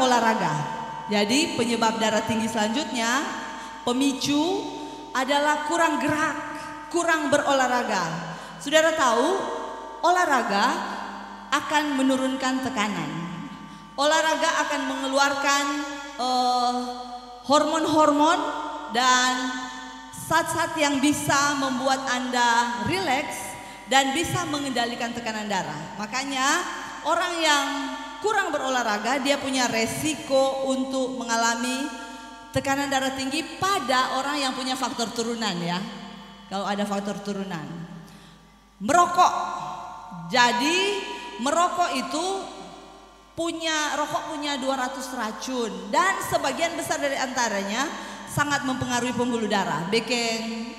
berolahraga. Jadi penyebab darah tinggi selanjutnya, pemicu adalah kurang gerak, kurang berolahraga. Saudara tahu, olahraga akan menurunkan tekanan. Olahraga akan mengeluarkan hormon-hormon dan zat-zat yang bisa membuat Anda rileks dan bisa mengendalikan tekanan darah. Makanya orang yang kurang berolahraga dia punya resiko untuk mengalami tekanan darah tinggi pada orang yang punya faktor turunan ya. Kalau ada faktor turunan. Merokok. Jadi merokok itu rokok punya 200 racun dan sebagian besar dari antaranya sangat mempengaruhi pembuluh darah, bikin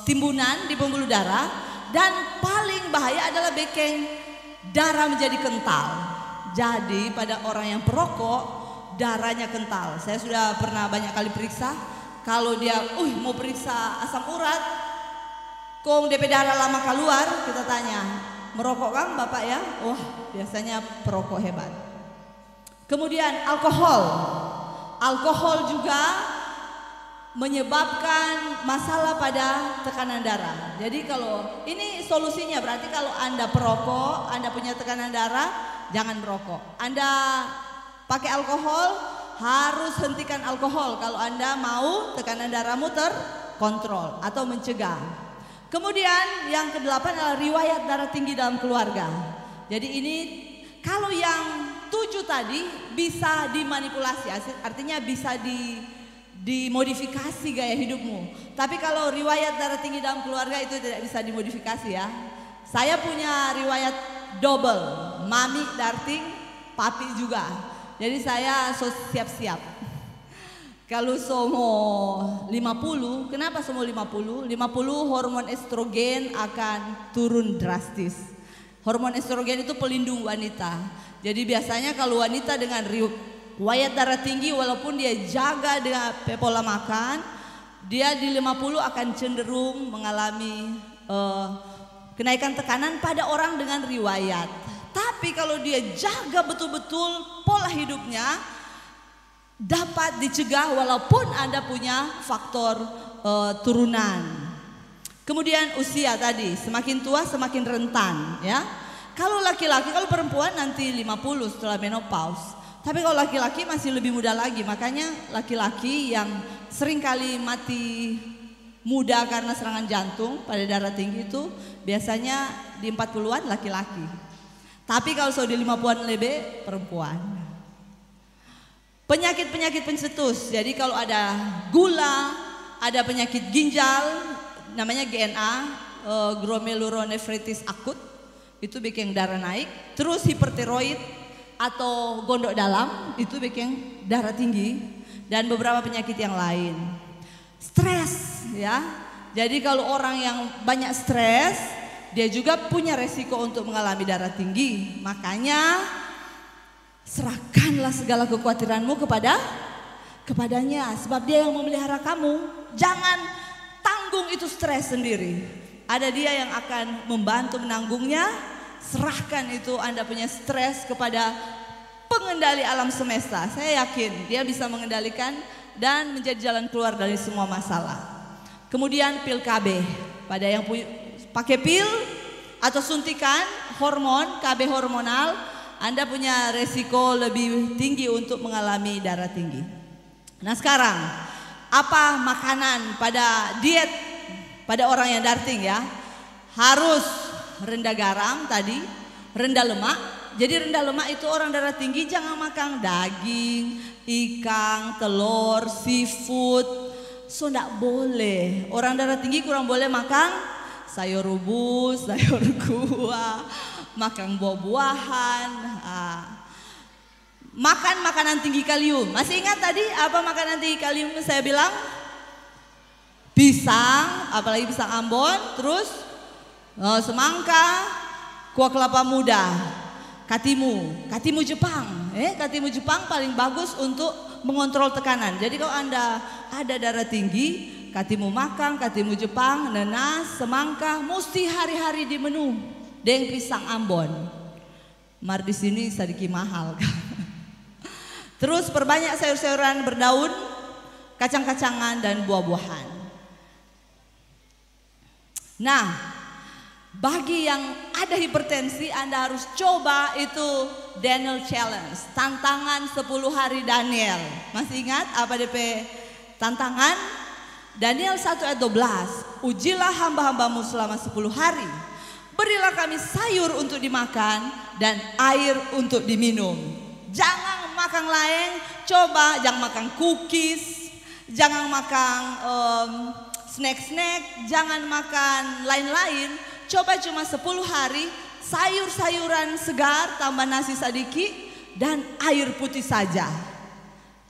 timbunan di pembuluh darah, dan paling bahaya adalah bikin darah menjadi kental. Jadi pada orang yang perokok darahnya kental. Saya sudah pernah banyak kali periksa. Kalau dia mau periksa asam urat, kong DP darah lama keluar, kita tanya, merokok kan Bapak ya? Biasanya perokok hebat. Kemudian alkohol. Alkohol juga menyebabkan masalah pada tekanan darah. Jadi kalau ini solusinya, berarti kalau Anda perokok, Anda punya tekanan darah, jangan merokok. Anda pakai alkohol, harus hentikan alkohol kalau Anda mau tekanan darahmu terkontrol atau mencegah. Kemudian yang kedelapan adalah riwayat darah tinggi dalam keluarga. Jadi ini kalau yang 7 tadi bisa dimanipulasi, artinya bisa dimodifikasi gaya hidupmu. Tapi kalau riwayat darah tinggi dalam keluarga itu tidak bisa dimodifikasi ya. Saya punya riwayat double, mami darting, papi juga. Jadi saya siap-siap. Kalau somo 50, kenapa somo 50? 50 hormon estrogen akan turun drastis. Hormon estrogen itu pelindung wanita. Jadi biasanya kalau wanita dengan riwayat darah tinggi, walaupun dia jaga dengan pola makan, dia di 50 akan cenderung mengalami kenaikan tekanan pada orang dengan riwayat. Tapi kalau dia jaga betul-betul pola hidupnya, dapat dicegah walaupun Anda punya faktor turunan. Kemudian usia tadi, semakin tua semakin rentan ya. Kalau laki-laki, kalau perempuan nanti 50 setelah menopause. Tapi kalau laki-laki masih lebih muda lagi. Makanya laki-laki yang seringkali mati muda karena serangan jantung pada darah tinggi itu biasanya di 40-an laki-laki. Tapi kalau sudah di 50-an lebih perempuan. Penyakit-penyakit pencetus. Jadi kalau ada gula, ada penyakit ginjal, namanya GNA, glomerulonefritis akut, itu bikin darah naik. Terus hipertiroid atau gondok dalam, itu bikin darah tinggi, dan beberapa penyakit yang lain. Stres, ya. Jadi kalau orang yang banyak stres, dia juga punya resiko untuk mengalami darah tinggi. Makanya serahkanlah segala kekhawatiranmu kepadanya, sebab dia yang memelihara kamu. Jangan tanggung itu stres sendiri. Ada dia yang akan membantu menanggungnya. Serahkan itu Anda punya stres kepada pengendali alam semesta. Saya yakin dia bisa mengendalikan dan menjadi jalan keluar dari semua masalah. Kemudian pil KB. Pada yang pakai pil atau suntikan hormon KB hormonal, Anda punya resiko lebih tinggi untuk mengalami darah tinggi. Nah sekarang, apa makanan pada diet pada orang yang darting ya? Harus rendah garam tadi, rendah lemak. Jadi rendah lemak itu orang darah tinggi jangan makan daging, ikan, telur, seafood. So enggak boleh. Orang darah tinggi kurang boleh makan sayur rebus, sayur kuah, makan buah-buahan, makan makanan tinggi kalium. Masih ingat tadi apa makanan tinggi kalium saya bilang? Pisang, apalagi pisang Ambon, terus semangka, kuah kelapa muda, katimu Jepang. Katimu Jepang paling bagus untuk mengontrol tekanan. Jadi kalau Anda ada darah tinggi, katimu makan, katimu Jepang, nanas, semangka, mesti hari-hari di menu. Deng pisang Ambon. Mar di sini sedikit mahal kan. Terus perbanyak sayur-sayuran berdaun, kacang-kacangan dan buah-buahan. Nah, bagi yang ada hipertensi, Anda harus coba itu Daniel Challenge, tantangan 10 hari Daniel. Masih ingat apa DP tantangan? Daniel 1 ayat 12, ujilah hamba-hambamu selama 10 hari. Berilah kami sayur untuk dimakan dan air untuk diminum. Jangan makan lain, coba jangan makan cookies, jangan makan snack-snack, jangan makan lain-lain. Coba cuma 10 hari, sayur-sayuran segar tambah nasi sadiki dan air putih saja.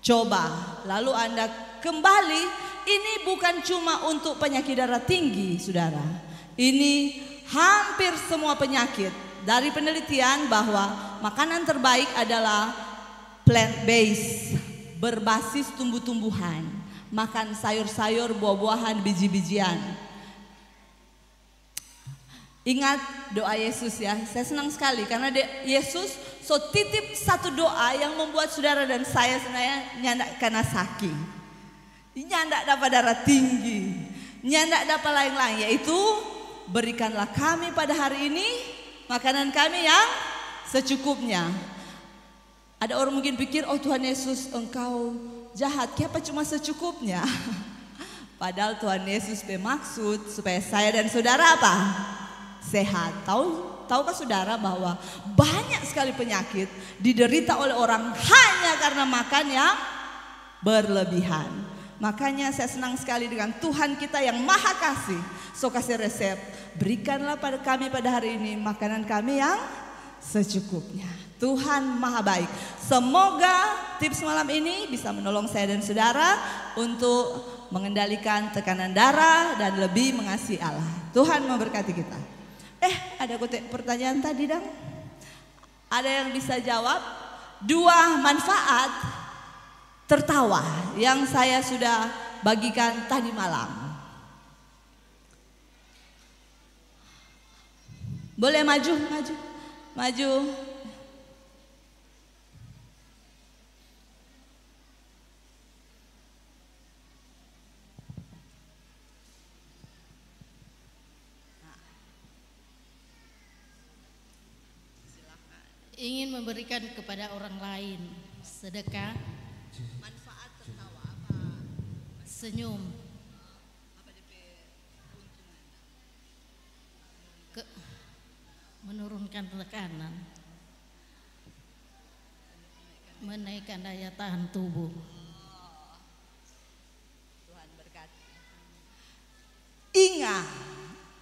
Coba, lalu Anda kembali. Ini bukan cuma untuk penyakit darah tinggi, saudara. Ini hampir semua penyakit. Dari penelitian bahwa makanan terbaik adalah plant-based, berbasis tumbuh-tumbuhan. Makan sayur-sayur, buah-buahan, biji-bijian. Ingat doa Yesus ya, saya senang sekali karena Yesus titip satu doa yang membuat saudara dan saya sebenarnya nyandak kena sakit, nyandak dapat darah tinggi, nyandak dapat lain-lain, yaitu berikanlah kami pada hari ini makanan kami yang secukupnya. Ada orang mungkin pikir, oh Tuhan Yesus engkau jahat, kenapa cuma secukupnya? Padahal Tuhan Yesus bermaksud supaya saya dan saudara apa? Sehat. Tahukah saudara bahwa banyak sekali penyakit diderita oleh orang hanya karena makan yang berlebihan. Makanya saya senang sekali dengan Tuhan kita yang maha kasih. So kasih resep, berikanlah pada kami pada hari ini makanan kami yang secukupnya. Tuhan maha baik. Semoga tips malam ini bisa menolong saya dan saudara untuk mengendalikan tekanan darah dan lebih mengasihi Allah. Tuhan memberkati kita. Ada pertanyaan tadi dong. Ada yang bisa jawab? 2 manfaat tertawa yang saya sudah bagikan tadi malam. Boleh maju. Ingin memberikan kepada orang lain sedekah. Manfaat tertawa apa? Senyum. Menurunkan tekanan, menaikkan daya tahan tubuh. Tuhan berkati.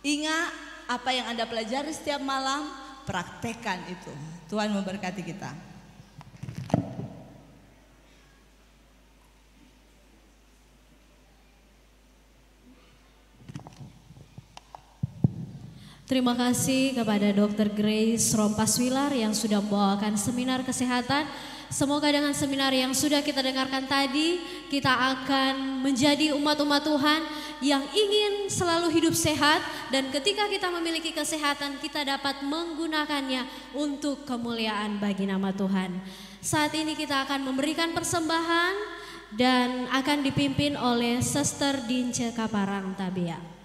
Ingat apa yang Anda pelajari setiap malam, praktekkan itu. Tuhan memberkati kita. Terima kasih kepada Dr. Grace Rompaswilar yang sudah membawakan seminar kesehatan. Semoga dengan seminar yang sudah kita dengarkan tadi, kita akan menjadi umat-umat Tuhan yang ingin selalu hidup sehat, dan ketika kita memiliki kesehatan, kita dapat menggunakannya untuk kemuliaan bagi nama Tuhan. Saat ini kita akan memberikan persembahan dan akan dipimpin oleh Sister Dince Kaparang Tabea.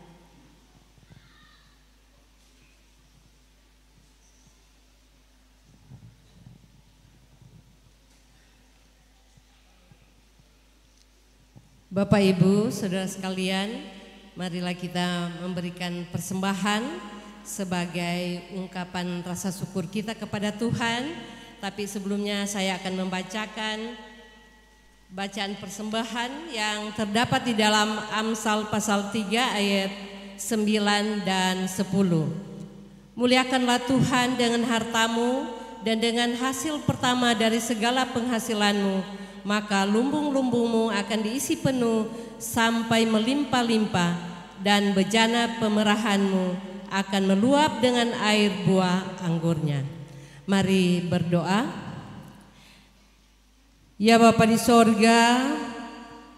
Bapak Ibu, saudara sekalian, marilah kita memberikan persembahan sebagai ungkapan rasa syukur kita kepada Tuhan. Tapi sebelumnya saya akan membacakan bacaan persembahan yang terdapat di dalam Amsal pasal 3 ayat 9 dan 10. Muliakanlah Tuhan dengan hartamu dan dengan hasil pertama dari segala penghasilanmu, maka lumbung-lumbungmu akan diisi penuh sampai melimpah-limpah, dan bejana pemerahanmu akan meluap dengan air buah anggurnya. Mari berdoa. Ya Bapa di sorga,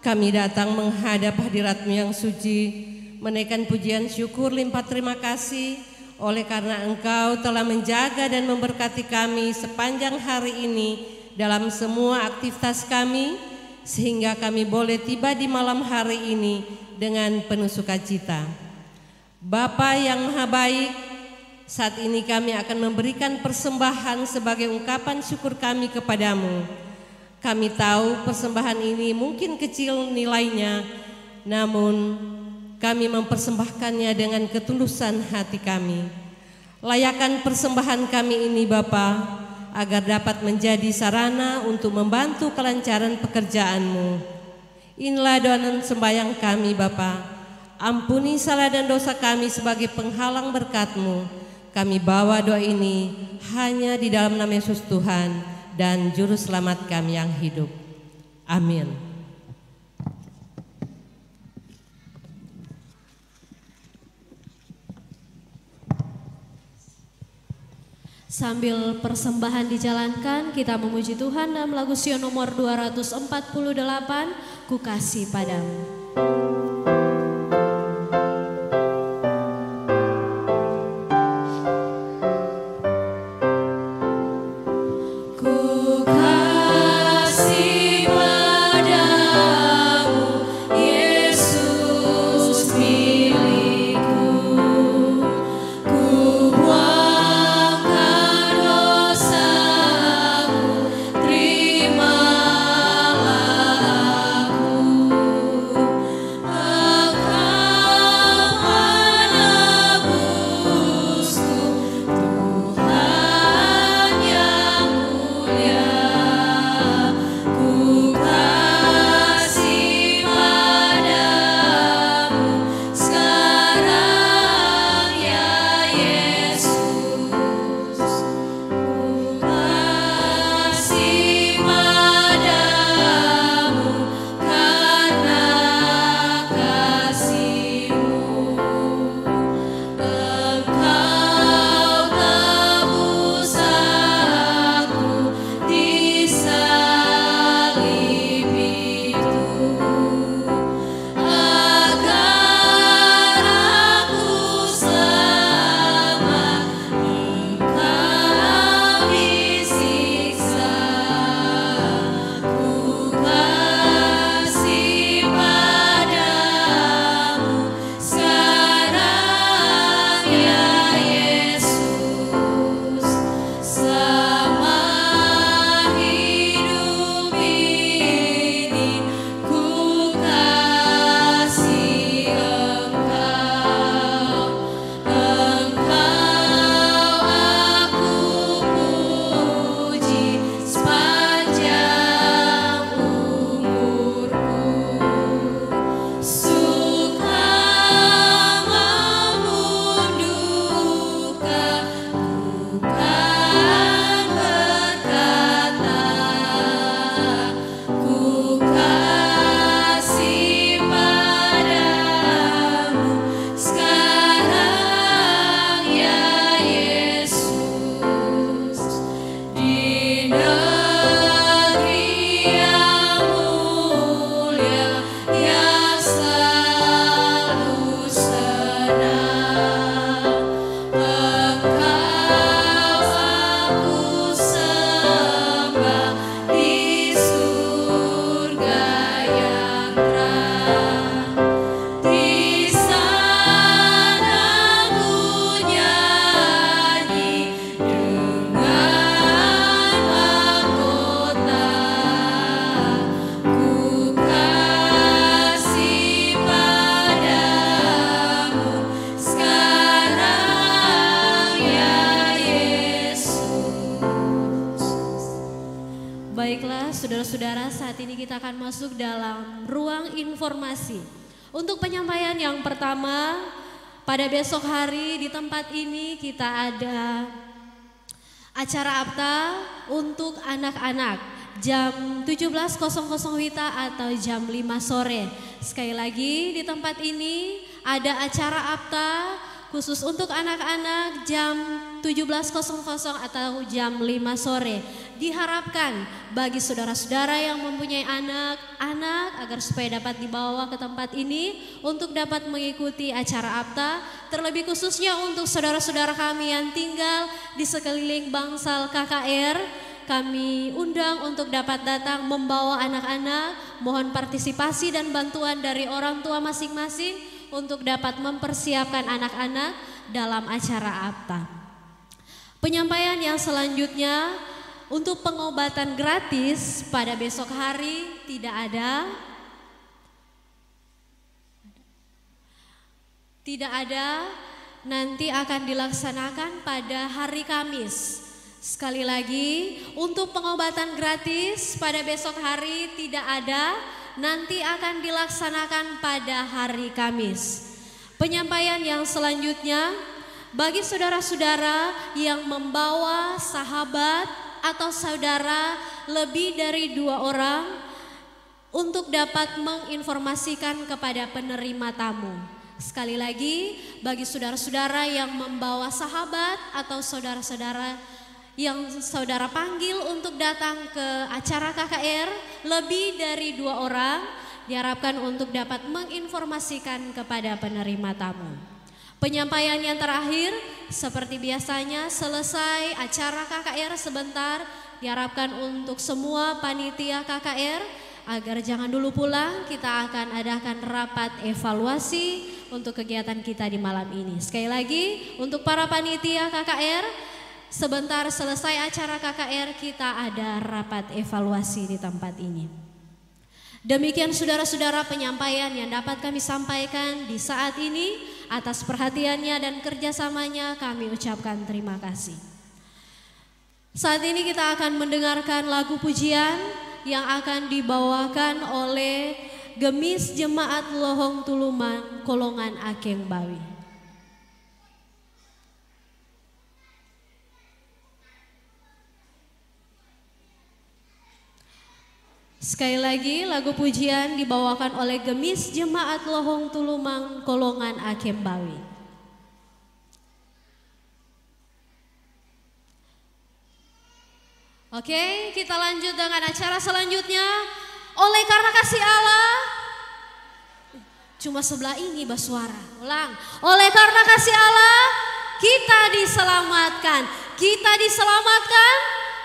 kami datang menghadap hadirat-Mu yang suci, menaikkan pujian syukur limpah terima kasih oleh karena Engkau telah menjaga dan memberkati kami sepanjang hari ini dalam semua aktivitas kami, sehingga kami boleh tiba di malam hari ini dengan penuh sukacita. Bapa yang Maha Baik, saat ini kami akan memberikan persembahan sebagai ungkapan syukur kami kepadamu. Kami tahu persembahan ini mungkin kecil nilainya, namun kami mempersembahkannya dengan ketulusan hati kami. Layakan persembahan kami ini Bapa, agar dapat menjadi sarana untuk membantu kelancaran pekerjaan-Mu. Inilah doa dan sembahyang kami Bapa. Ampuni salah dan dosa kami sebagai penghalang berkat-Mu. Kami bawa doa ini hanya di dalam nama Yesus Tuhan dan Juru Selamat kami yang hidup. Amin. Sambil persembahan dijalankan, kita memuji Tuhan dalam lagu Sion nomor 248, Ku Kasih Padamu. Saudara-saudara, saat ini kita akan masuk dalam ruang informasi. Untuk penyampaian yang pertama, pada besok hari di tempat ini kita ada acara APTA untuk anak-anak jam 17.00 WITA atau jam 5 sore. Sekali lagi di tempat ini ada acara APTA khusus untuk anak-anak jam 17.00 atau jam 5 sore. Diharapkan bagi saudara-saudara yang mempunyai anak-anak agar supaya dapat dibawa ke tempat ini untuk dapat mengikuti acara APTA, terlebih khususnya untuk saudara-saudara kami yang tinggal di sekeliling Bangsal KKR kami undang untuk dapat datang membawa anak-anak. Mohon partisipasi dan bantuan dari orang tua masing-masing untuk dapat mempersiapkan anak-anak dalam acara APTA. Penyampaian yang selanjutnya untuk pengobatan gratis pada besok hari tidak ada. Tidak ada, nanti akan dilaksanakan pada hari Kamis. Sekali lagi, untuk pengobatan gratis pada besok hari tidak ada, nanti akan dilaksanakan pada hari Kamis. Penyampaian yang selanjutnya, bagi saudara-saudara yang membawa sahabat atau saudara lebih dari 2 orang untuk dapat menginformasikan kepada penerima tamu. Sekali lagi, bagi saudara-saudara yang membawa sahabat atau saudara-saudara yang saudara panggil untuk datang ke acara KKR lebih dari 2 orang, diharapkan untuk dapat menginformasikan kepada penerima tamu. Penyampaian yang terakhir, seperti biasanya selesai acara KKR sebentar, diharapkan untuk semua panitia KKR agar jangan dulu pulang, kita akan adakan rapat evaluasi untuk kegiatan kita di malam ini. Sekali lagi, untuk para panitia KKR, sebentar selesai acara KKR kita ada rapat evaluasi di tempat ini. Demikian saudara-saudara penyampaian yang dapat kami sampaikan di saat ini. Atas perhatiannya dan kerjasamanya kami ucapkan terima kasih. Saat ini kita akan mendengarkan lagu pujian yang akan dibawakan oleh Gemis Jemaat Lohong Tuluman Kolongan Akeng Bawi. Sekali lagi lagu pujian dibawakan oleh Gemis Jemaat Lohong Tulumang Kolongan Akeng Bawi. Oke, kita lanjut dengan acara selanjutnya. Oleh karena kasih Allah, cuma sebelah ini Baswara. Ulang. Oleh karena kasih Allah, kita diselamatkan. Kita diselamatkan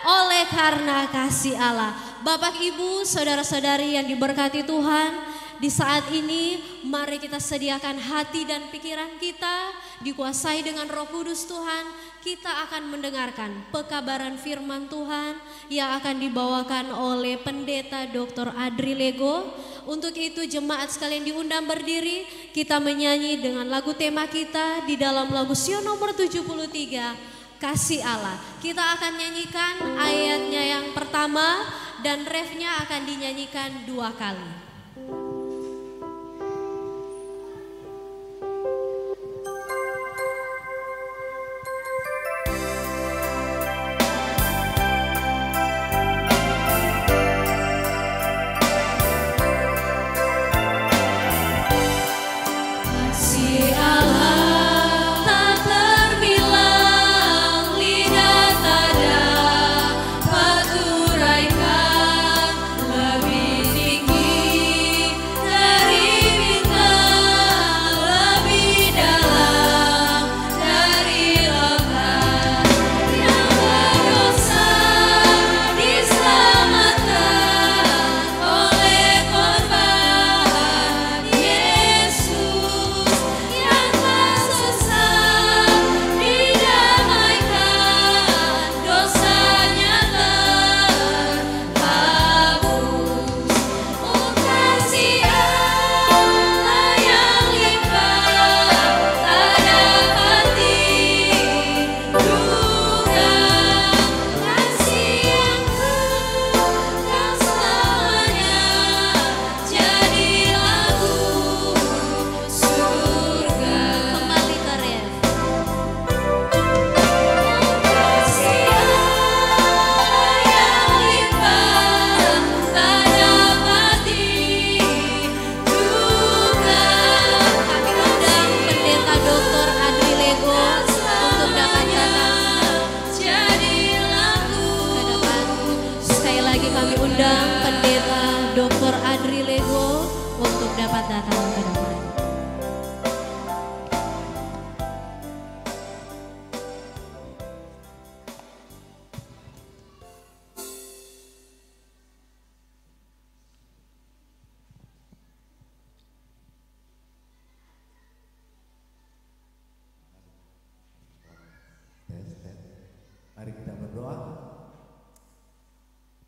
oleh karena kasih Allah. Bapak, Ibu, saudara-saudari yang diberkati Tuhan, di saat ini mari kita sediakan hati dan pikiran kita dikuasai dengan Roh Kudus Tuhan. Kita akan mendengarkan pekabaran firman Tuhan yang akan dibawakan oleh Pendeta Dr. Adri Lego. Untuk itu jemaat sekalian diundang berdiri, kita menyanyi dengan lagu tema kita di dalam lagu Sion nomor 73, Kasih Allah. Kita akan nyanyikan ayatnya yang pertama dan refnya akan dinyanyikan 2 kali.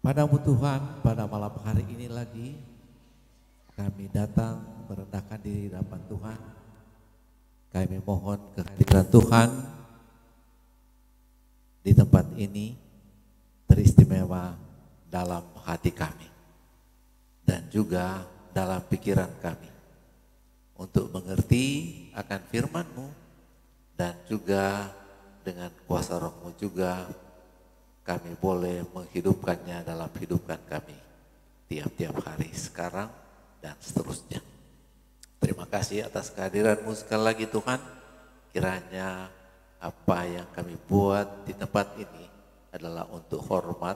Padamu Tuhan, pada malam hari ini lagi kami datang merendahkan diri di hadapan Tuhan. Kami mohon kehadiran Tuhan di tempat ini teristimewa dalam hati kami dan juga dalam pikiran kami untuk mengerti akan firman-Mu dan juga dengan kuasa Roh-Mu juga kami boleh menghidupkannya dalam hidupan kami tiap-tiap hari sekarang dan seterusnya. Terima kasih atas kehadiran-Mu sekali lagi Tuhan. Kiranya apa yang kami buat di tempat ini adalah untuk hormat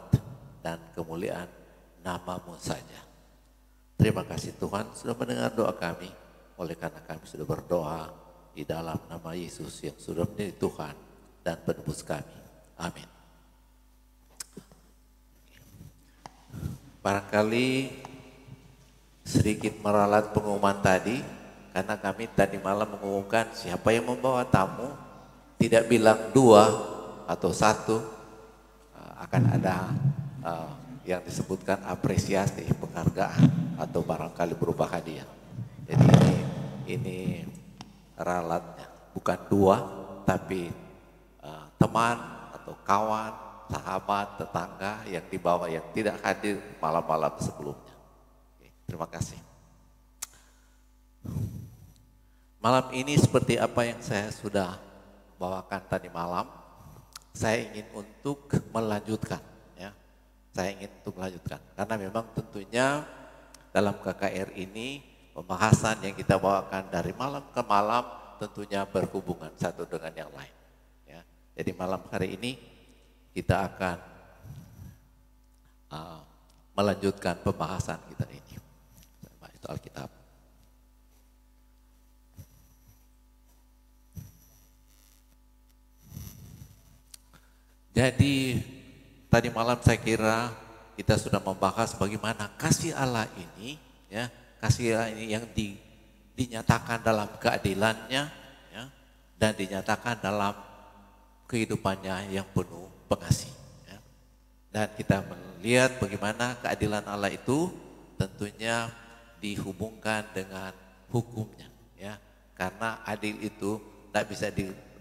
dan kemuliaan nama-Mu saja. Terima kasih Tuhan sudah mendengar doa kami. Oleh karena kami sudah berdoa di dalam nama Yesus yang sudah menjadi Tuhan dan penebus kami. Amin. Barangkali sedikit meralat pengumuman tadi, karena kami tadi malam mengumumkan siapa yang membawa tamu, tidak bilang 2 atau 1, akan ada yang disebutkan apresiasi, penghargaan atau barangkali berupa hadiah. Jadi ini ralatnya, bukan 2 tapi teman atau kawan, sahabat, tetangga yang dibawa yang tidak hadir malam-malam sebelumnya. Oke, terima kasih. Malam ini seperti apa yang saya sudah bawakan tadi malam, saya ingin untuk melanjutkan, ya. Saya ingin untuk melanjutkan karena memang tentunya dalam KKR ini pembahasan yang kita bawakan dari malam ke malam tentunya berhubungan satu dengan yang lain. Ya. Jadi malam hari ini kita akan melanjutkan pembahasan kita ini. Itu Alkitab. Jadi tadi malam saya kira kita sudah membahas bagaimana kasih Allah ini, ya, kasih Allah ini yang dinyatakan dalam keadilannya, ya, dan dinyatakan dalam kehidupannya yang penuh pengasih, ya. Dan kita melihat bagaimana keadilan Allah itu tentunya dihubungkan dengan hukumnya, ya, karena adil itu tidak bisa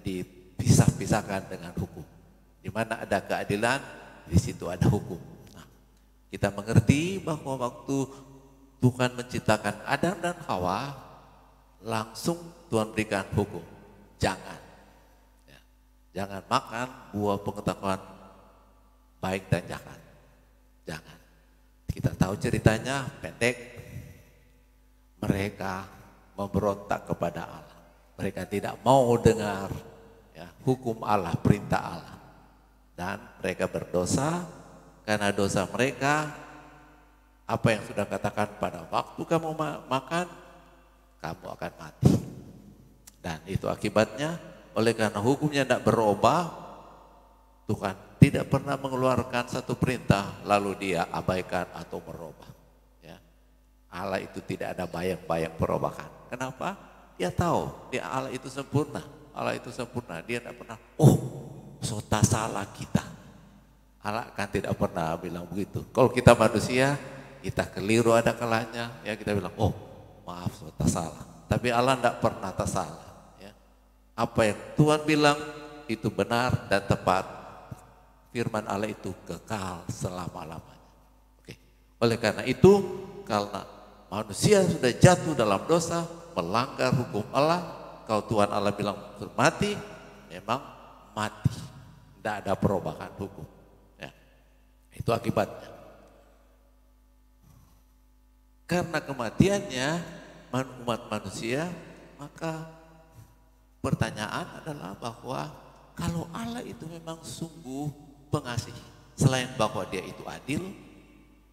dipisah-pisahkan dengan hukum. Di mana ada keadilan, di situ ada hukum. Nah, kita mengerti bahwa waktu Tuhan menciptakan Adam dan Hawa, langsung Tuhan berikan hukum, jangan makan buah pengetahuan baik dan jahat. Jangan. Kita tahu ceritanya pendek. Mereka memberontak kepada Allah. Mereka tidak mau dengar, ya, hukum Allah, perintah Allah. Dan mereka berdosa. Karena dosa mereka, apa yang sudah katakan pada waktu kamu makan, kamu akan mati. Dan itu akibatnya. Oleh karena hukumnya tidak berubah, Tuhan tidak pernah mengeluarkan satu perintah lalu dia abaikan atau merubah. Ya. Allah itu tidak ada bayang-bayang perubahan. Kenapa? Dia tahu, Allah itu sempurna. Allah itu sempurna. Dia tidak pernah, sota salah kita. Allah kan tidak pernah bilang begitu. Kalau kita manusia, kita keliru ada kalanya, ya kita bilang, maaf sota salah. Tapi Allah tidak pernah tersalah. Apa yang Tuhan bilang itu benar dan tepat. Firman Allah itu kekal selama-lamanya. Oke. Oleh karena itu, karena manusia sudah jatuh dalam dosa, melanggar hukum Allah, kalau Tuhan Allah bilang mati, memang mati. Tidak ada perubahan hukum. Ya. Itu akibatnya. Karena kematiannya umat manusia, maka pertanyaan adalah bahwa kalau Allah itu memang sungguh pengasih, selain bahwa dia itu adil,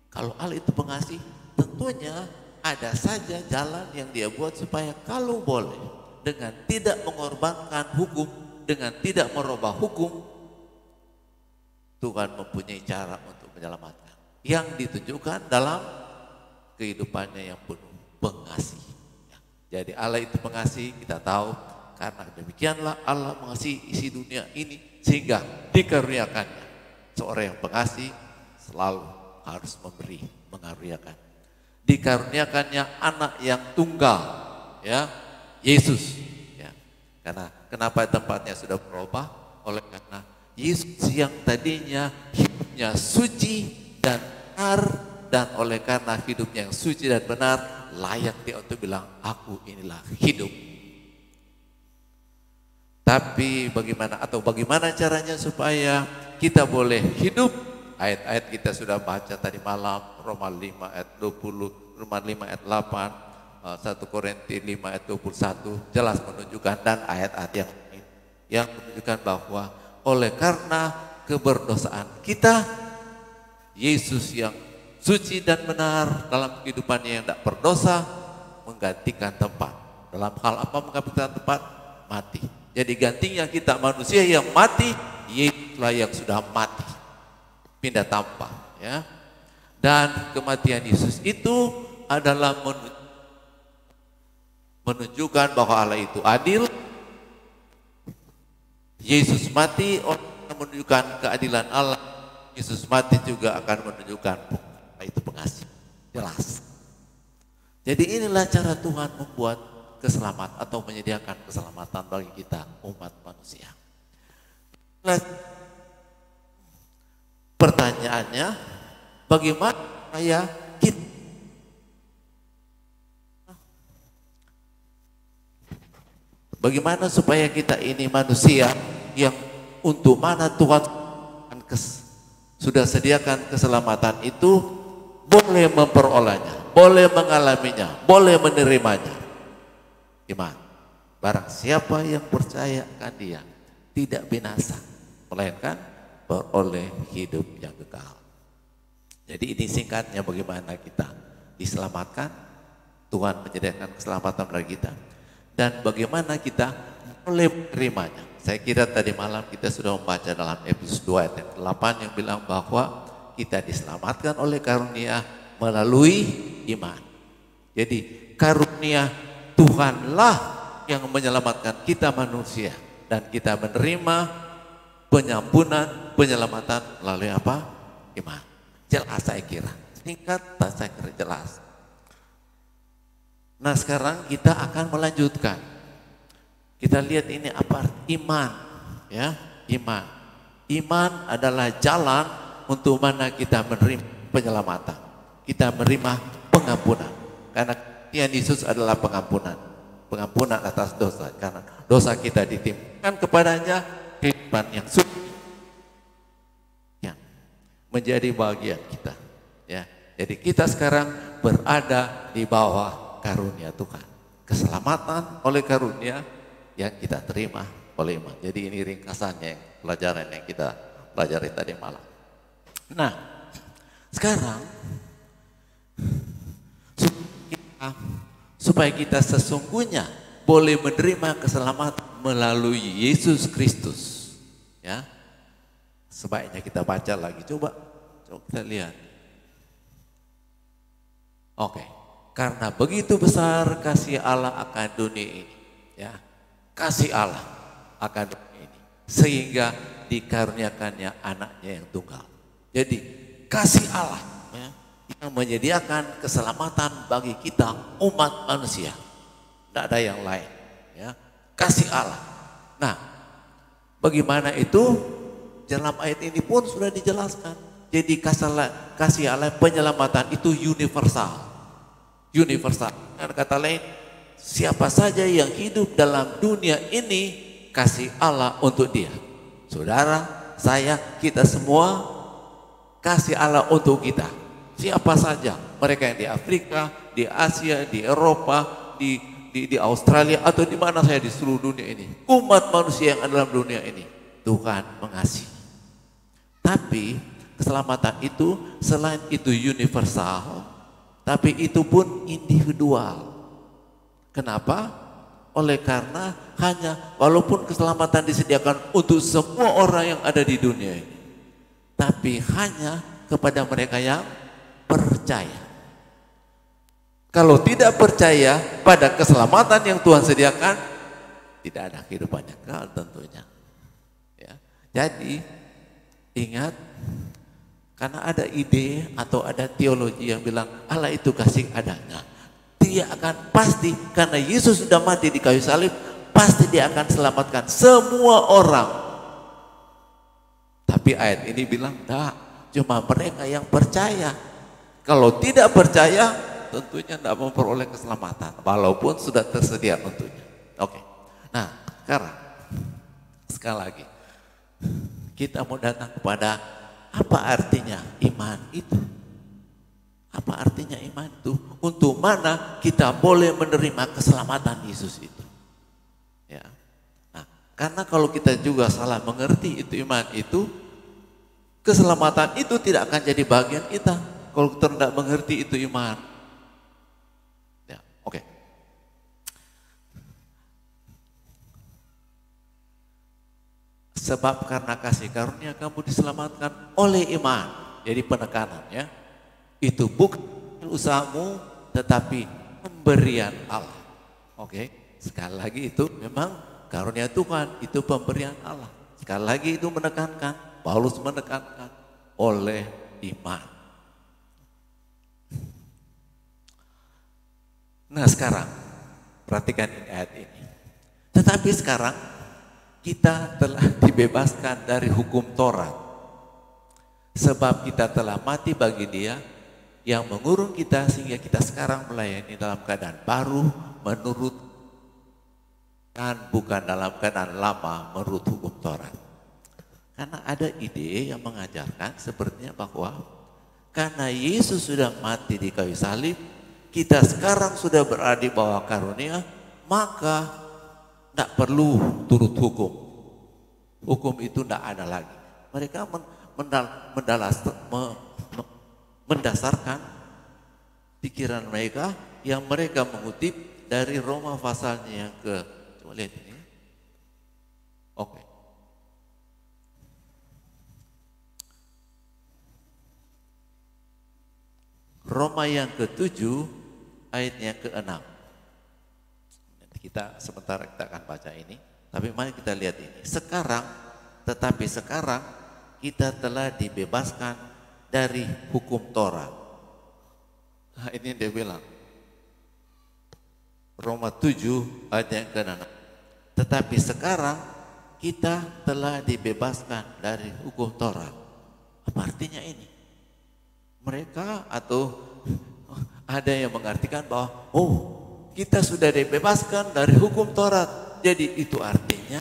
kalau Allah itu pengasih, tentunya ada saja jalan yang dia buat supaya kalau boleh dengan tidak mengorbankan hukum, dengan tidak merubah hukum, Tuhan mempunyai cara untuk menyelamatkan. Yang ditunjukkan dalam kehidupannya yang penuh pengasih. Jadi Allah itu pengasih, kita tahu. Karena demikianlah Allah mengasihi isi dunia ini sehingga dikaruniakannya seorang yang pengasih selalu harus memberi, mengaruniakan. Dikaruniakannya anak yang tunggal, ya, Yesus. Ya. Karena kenapa tempatnya sudah berubah? Oleh karena Yesus yang tadinya hidupnya suci dan benar, dan oleh karena hidupnya yang suci dan benar, layak dia untuk bilang, aku inilah hidup. Tapi bagaimana caranya supaya kita boleh hidup? Ayat-ayat kita sudah baca tadi malam, Roma 5 ayat 20, Roma 5 ayat 8, 1 Korintus 5 ayat 21, jelas menunjukkan, dan ayat-ayat yang lain yang menunjukkan bahwa oleh karena keberdosaan kita, Yesus yang suci dan benar dalam kehidupannya yang tidak berdosa menggantikan tempat. Dalam hal apa menggantikan tempat? Mati. Jadi gantinya kita manusia yang mati, Yesuslah yang sudah mati, pindah tampah, ya. Dan kematian Yesus itu adalah menunjukkan bahwa Allah itu adil. Yesus mati menunjukkan keadilan Allah. Yesus mati juga akan menunjukkan Allah itu pengasih. Jelas. Jadi inilah cara Tuhan membuat keselamatan atau menyediakan keselamatan bagi kita umat manusia. Pertanyaannya, bagaimana supaya kita ini manusia yang untuk mana Tuhan sudah sediakan keselamatan itu boleh memperolehnya, boleh mengalaminya, boleh menerimanya. Iman. Barang siapa yang percaya akan Dia tidak binasa, melainkan beroleh hidup yang kekal. Jadi ini singkatnya bagaimana kita diselamatkan, Tuhan menyediakan keselamatan bagi kita, dan bagaimana kita boleh menerimanya. Saya kira tadi malam kita sudah membaca dalam Efesus 2 ayat 8 yang bilang bahwa kita diselamatkan oleh karunia melalui iman. Jadi karunia Tuhanlah yang menyelamatkan kita manusia, dan kita menerima penyampunan, penyelamatan melalui apa? Iman. Jelas saya kira. Singkat, saya kira jelas. Nah sekarang kita akan melanjutkan. Kita lihat ini apa? Iman, ya, iman. Iman adalah jalan untuk mana kita menerima penyelamatan. Kita menerima pengampunan. Karena Yesus adalah pengampunan atas dosa, karena dosa kita ditimpakan kepadanya kehidupan yang suci yang menjadi bagian kita, ya. Jadi kita sekarang berada di bawah karunia Tuhan, keselamatan oleh karunia yang kita terima oleh iman. Jadi ini ringkasannya pelajaran yang kita pelajari tadi malam. Nah sekarang supaya kita sesungguhnya boleh menerima keselamatan melalui Yesus Kristus, ya. Sebaiknya kita baca lagi, coba kita lihat. Oke. Karena begitu besar kasih Allah akan dunia ini, ya. Kasih Allah akan dunia ini sehingga dikaruniakannya anaknya yang tunggal. Jadi kasih Allah, ya, yang menyediakan keselamatan bagi kita umat manusia, tidak ada yang lain, ya. Kasih Allah. Nah, bagaimana itu? Dalam ayat ini pun sudah dijelaskan. Jadi kasih Allah penyelamatan itu universal, universal. Dengan kata lain, siapa saja yang hidup dalam dunia ini kasih Allah untuk dia. Saudara, saya, kita semua kasih Allah untuk kita. Siapa saja, mereka yang di Afrika, di Asia, di Eropa, di Australia, atau di mana saya di seluruh dunia ini, umat manusia yang ada dalam dunia ini, Tuhan mengasihi. Tapi keselamatan itu selain itu universal, tapi itu pun individual. Kenapa? Oleh karena hanya walaupun keselamatan disediakan untuk semua orang yang ada di dunia ini, tapi hanya kepada mereka yang percaya. Kalau tidak percaya pada keselamatan yang Tuhan sediakan, tidak ada kehidupan yang kekal tentunya. Ya. Jadi ingat, Karena ada ide atau ada teologi yang bilang Allah itu kasih adanya. Dia akan pasti, karena Yesus sudah mati di kayu salib, pasti dia akan selamatkan semua orang. Tapi ayat ini bilang, enggak, cuma mereka yang percaya. Kalau tidak percaya, tentunya tidak memperoleh keselamatan, walaupun sudah tersedia tentunya. Oke. Nah, sekarang sekali lagi kita mau datang kepada apa artinya iman itu? Apa artinya iman itu? Untuk mana kita boleh menerima keselamatan Yesus itu? Ya. Nah, karena kalau kita juga salah mengerti itu iman itu, keselamatan itu tidak akan jadi bagian kita. Kalau kita tidak mengerti itu iman. Ya, oke. Sebab karena kasih karunia kamu diselamatkan oleh iman. Jadi penekanannya itu bukan usahamu tetapi pemberian Allah. Oke, sekali lagi itu memang karunia Tuhan, itu pemberian Allah. Sekali lagi itu menekankan, Paulus menekankan oleh iman. Nah sekarang perhatikan ini ayat ini. Tetapi sekarang kita telah dibebaskan dari hukum Taurat, sebab kita telah mati bagi Dia yang mengurung kita, sehingga kita sekarang melayani dalam keadaan baru menurut, dan bukan dalam keadaan lama menurut hukum Taurat. Karena ada ide yang mengajarkan sepertinya bahwa karena Yesus sudah mati di kayu salib, kita sekarang sudah berada di bawah karunia, maka tidak perlu turut hukum. Hukum itu tidak ada lagi. Mereka mendasarkan pikiran mereka yang mereka mengutip dari Roma pasalnya yang ke, coba lihat ini. Oke. Roma yang ke-7 ayatnya ke-6. Kita sementara kita akan baca ini, tapi mari kita lihat ini. Tetapi sekarang kita telah dibebaskan dari hukum Taurat. Nah, ini dia bilang. Roma 7 ayat yang ke-6. Tetapi sekarang kita telah dibebaskan dari hukum Taurat. Apa artinya ini? Mereka atau ada yang mengartikan bahwa kita sudah dibebaskan dari hukum Taurat. Jadi itu artinya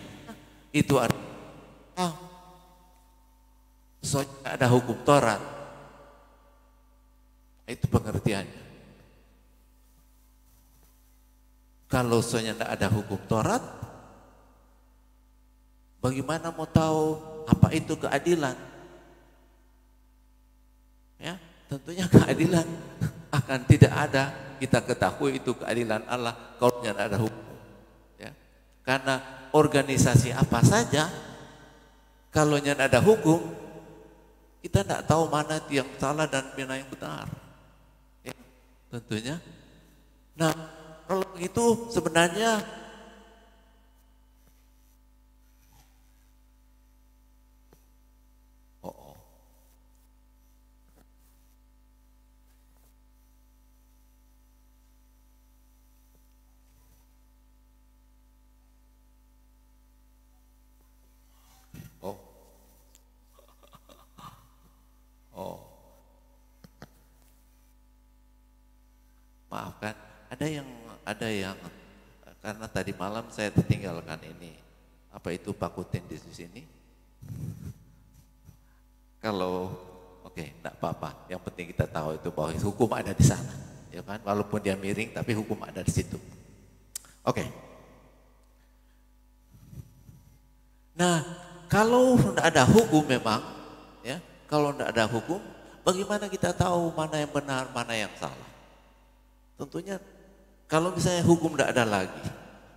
soalnya ada hukum Taurat. Itu pengertiannya. Kalau soalnya tidak ada hukum Taurat, bagaimana mau tahu apa itu keadilan? Ya, tentunya keadilan akan tidak ada. Kita ketahui itu keadilan Allah kalau tidak ada hukum. Ya. Karena organisasi apa saja, kalau tidak ada hukum, kita tidak tahu mana yang salah dan mana yang benar. Ya, tentunya. Nah, kalau begitu sebenarnya maafkan, ada yang karena tadi malam saya tertinggalkan ini. Apa itu pakutin di sini? Kalau enggak apa-apa. Yang penting kita tahu itu bahwa hukum ada di sana, ya kan? Walaupun dia miring, tapi hukum ada di situ. Oke. Nah, kalau tidak ada hukum memang, ya, kalau tidak ada hukum, bagaimana kita tahu mana yang benar, mana yang salah? Tentunya kalau misalnya hukum tidak ada lagi,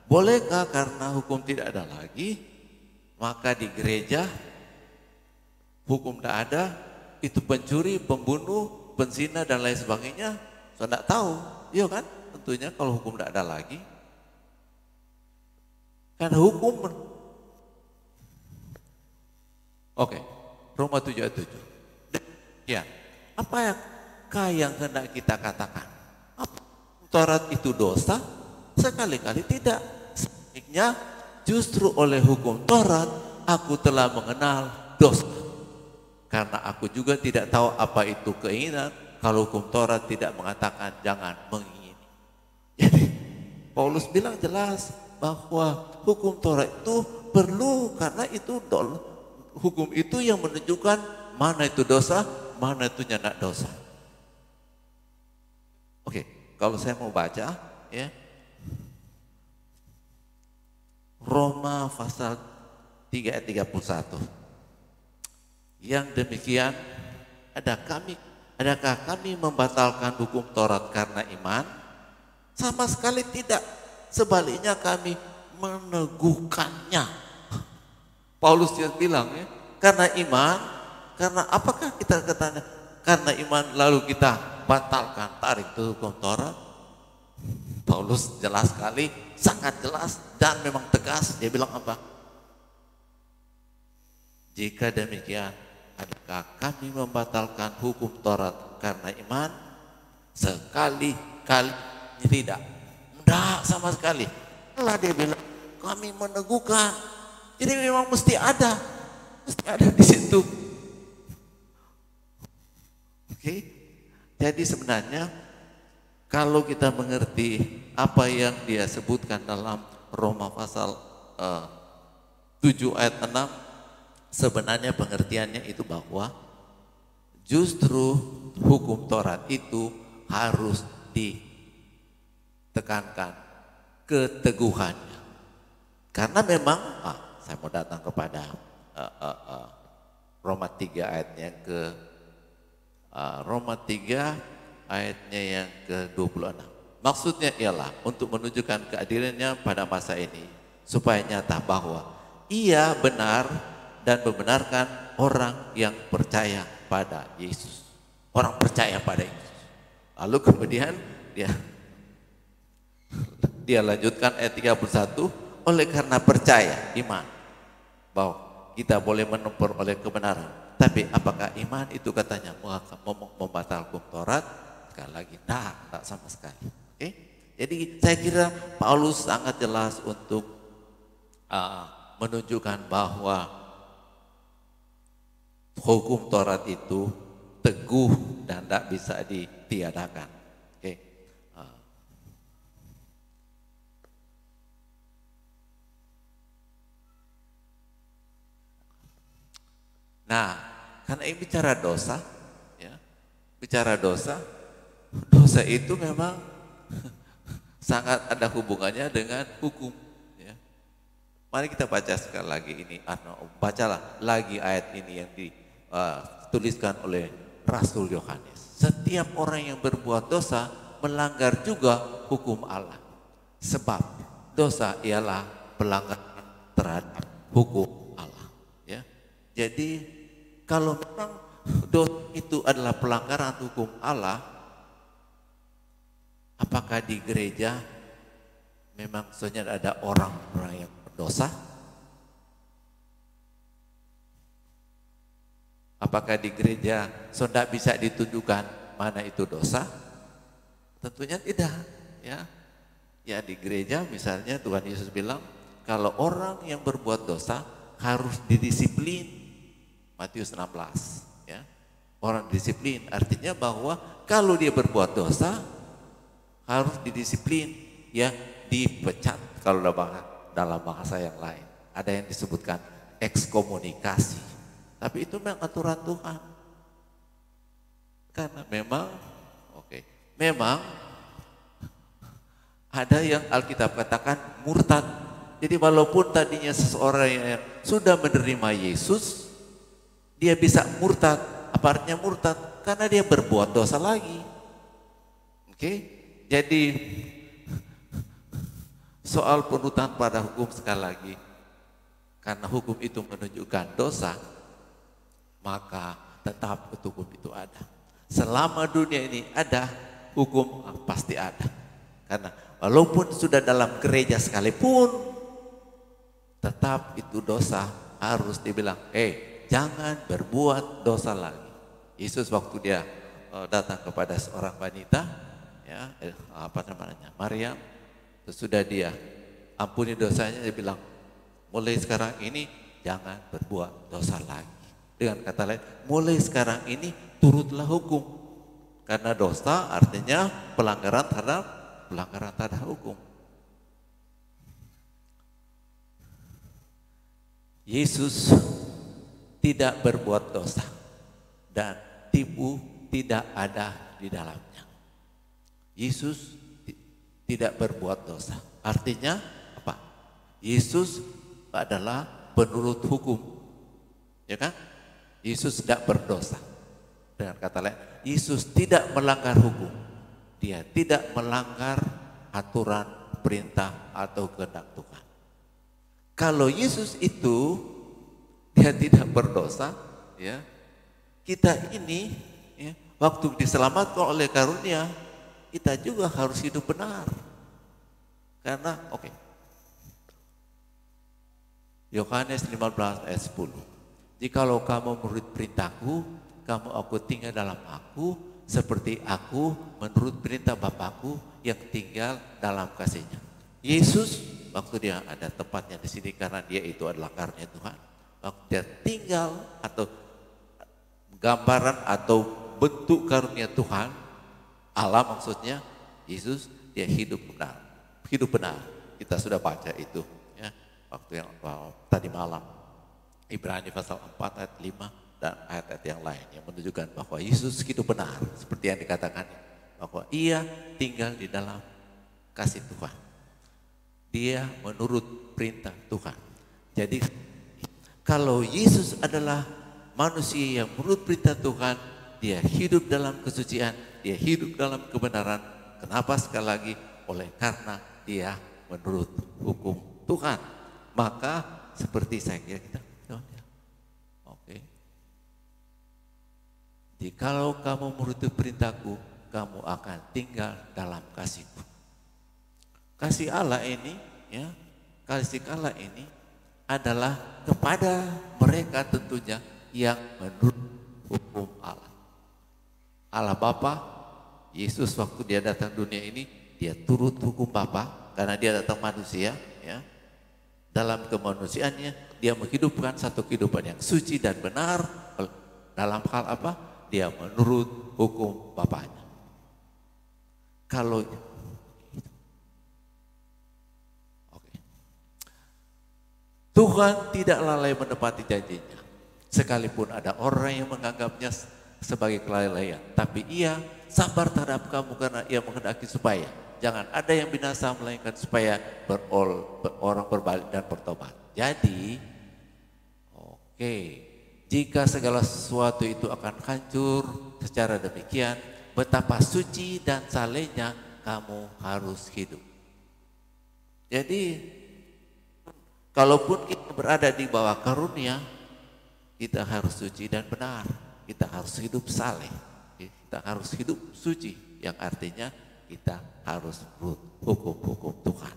bolehkah karena hukum tidak ada lagi, maka di gereja hukum tidak ada, itu pencuri, pembunuh, penzina dan lain sebagainya, saya tidak tahu, iya kan? Tentunya kalau hukum tidak ada lagi, karena hukum, Roma 7 ayat 7. Ya, apakah yang hendak kita katakan? Apa Taurat itu dosa? Sekali-kali tidak. Sebaliknya justru oleh hukum Taurat aku telah mengenal dosa. Karena aku juga tidak tahu apa itu keinginan kalau hukum Taurat tidak mengatakan jangan mengingini. Jadi Paulus bilang jelas bahwa hukum Taurat itu perlu karena itu hukum itu yang menunjukkan mana itu dosa, mana itu nyenak dosa. Oke, kalau saya mau baca ya, Roma pasal 3 ayat 31. Yang demikian, adakah kami membatalkan hukum Taurat karena iman? Sama sekali tidak. Sebaliknya kami meneguhkannya. Paulus dia bilang ya, karena iman, karena apakah kita katanya? Karena iman lalu kita batalkan tarik itu hukum Taurat. Paulus jelas sekali, sangat jelas dan memang tegas. Dia bilang apa? Jika demikian, adakah kami membatalkan hukum Taurat karena iman? Sekali-kali tidak. Tidak sama sekali. Malah dia bilang kami meneguhkan. Jadi memang mesti ada di situ. Oke. Jadi sebenarnya kalau kita mengerti apa yang dia sebutkan dalam Roma pasal 7 ayat 6, sebenarnya pengertiannya itu bahwa justru hukum Taurat itu harus ditekankan keteguhannya. Karena memang, saya mau datang kepada Roma 3 ayatnya Roma 3 ayatnya yang ke-26. Maksudnya ialah untuk menunjukkan keadilannya pada masa ini supaya nyata bahwa ia benar dan membenarkan orang yang percaya pada Yesus. Orang percaya pada Yesus. Lalu kemudian dia lanjutkan ayat 31, oleh karena percaya, iman, bahwa kita boleh memperoleh kebenaran. Tapi apakah iman itu katanya membatalkan hukum Taurat? Sekali lagi, tidak sama sekali. Oke? Jadi saya kira Paulus sangat jelas untuk menunjukkan bahwa hukum Taurat itu teguh dan tidak bisa ditiadakan. Oke. Nah, karena ini bicara dosa, ya, dosa itu memang sangat ada hubungannya dengan hukum. Ya. Mari kita baca sekali lagi ini, bacalah lagi ayat ini yang dituliskan oleh Rasul Yohanes. Setiap orang yang berbuat dosa melanggar juga hukum Allah. Sebab dosa ialah pelanggaran terhadap hukum Allah. Ya. Jadi kalau memang dosa itu adalah pelanggaran hukum Allah, apakah di gereja memang sebenarnya ada orang-orang yang berdosa? Apakah di gereja sudah bisa ditunjukkan mana itu dosa? Tentunya tidak, ya. Ya di gereja misalnya Tuhan Yesus bilang kalau orang yang berbuat dosa harus didisiplin. Matius 16, ya. Orang disiplin artinya bahwa kalau dia berbuat dosa harus didisiplin, ya, dipecat kalau dalam bahasa yang lain. Ada yang disebutkan ekskomunikasi. Tapi itu memang aturan Tuhan. Karena memang memang ada yang Alkitab katakan murtad. Jadi walaupun tadinya seseorang yang sudah menerima Yesus, dia bisa murtad. Apa artinya murtad? Karena dia berbuat dosa lagi. Oke? Jadi soal penurutan pada hukum sekali lagi, karena hukum itu menunjukkan dosa, maka tetap hukum itu ada. Selama dunia ini ada, hukum pasti ada. Karena walaupun sudah dalam gereja sekalipun, tetap itu dosa harus dibilang, jangan berbuat dosa lagi. Yesus waktu dia datang kepada seorang wanita, ya, Maryam, sesudah dia ampuni dosanya, dia bilang, mulai sekarang ini jangan berbuat dosa lagi. Dengan kata lain, mulai sekarang ini turutlah hukum. Karena dosa artinya pelanggaran terhadap hukum. Yesus tidak berbuat dosa dan tipu tidak ada di dalamnya. Yesus tidak berbuat dosa. Artinya apa? Yesus adalah penurut hukum. Ya kan? Yesus tidak berdosa. Dengan kata lain, Yesus tidak melanggar hukum. Dia tidak melanggar aturan, perintah atau kehendak Tuhan. Kalau Yesus itu dia tidak berdosa, ya, kita ini, ya, waktu diselamatkan oleh karunia, kita juga harus hidup benar. Karena, Yohanes 15 ayat 10. Jikalau kamu menurut perintahku, kamu aku tinggal dalam aku, seperti aku menurut perintah Bapakku yang tinggal dalam kasih-Nya. Yesus waktu dia ada tempatnya di sini karena dia itu adalah karunia Tuhan. Waktu dia tinggal atau gambaran atau bentuk karunia Tuhan, Allah maksudnya, Yesus dia hidup benar. Hidup benar. Kita sudah baca itu, ya, waktu yang tadi malam. Ibrani pasal 4 ayat 5 dan ayat-ayat yang lain yang menunjukkan bahwa Yesus hidup benar seperti yang dikatakan, bahwa ia tinggal di dalam kasih Tuhan. Dia menurut perintah Tuhan. Jadi kalau Yesus adalah manusia yang menurut perintah Tuhan, dia hidup dalam kesucian, dia hidup dalam kebenaran. Kenapa? Sekali lagi, oleh karena dia menurut hukum Tuhan. Maka seperti saya kira kita, jikalau kamu menuruti perintahku, kamu akan tinggal dalam kasihku. Kasih Allah ini, ya, kasih Allah ini adalah kepada mereka tentunya yang menurut hukum Allah. Allah Bapa, Yesus waktu dia datang dunia ini, dia turut hukum Bapa karena dia datang manusia, ya. Dalam kemanusiaannya, dia menghidupkan satu kehidupan yang suci dan benar. Dalam hal apa? Dia menurut hukum Bapaknya. Kalau Tuhan tidak lalai menepati janjinya. Sekalipun ada orang yang menganggapnya sebagai kelalaian, tapi ia sabar terhadap kamu karena ia menghendaki supaya jangan ada yang binasa, melainkan supaya orang berbalik dan bertobat. Jadi, jika segala sesuatu itu akan hancur secara demikian, betapa suci dan salehnya kamu harus hidup. Jadi, kalaupun kita berada di bawah karunia, kita harus suci dan benar. Kita harus hidup saleh. Kita harus hidup suci, yang artinya kita harus menurut hukum-hukum Tuhan.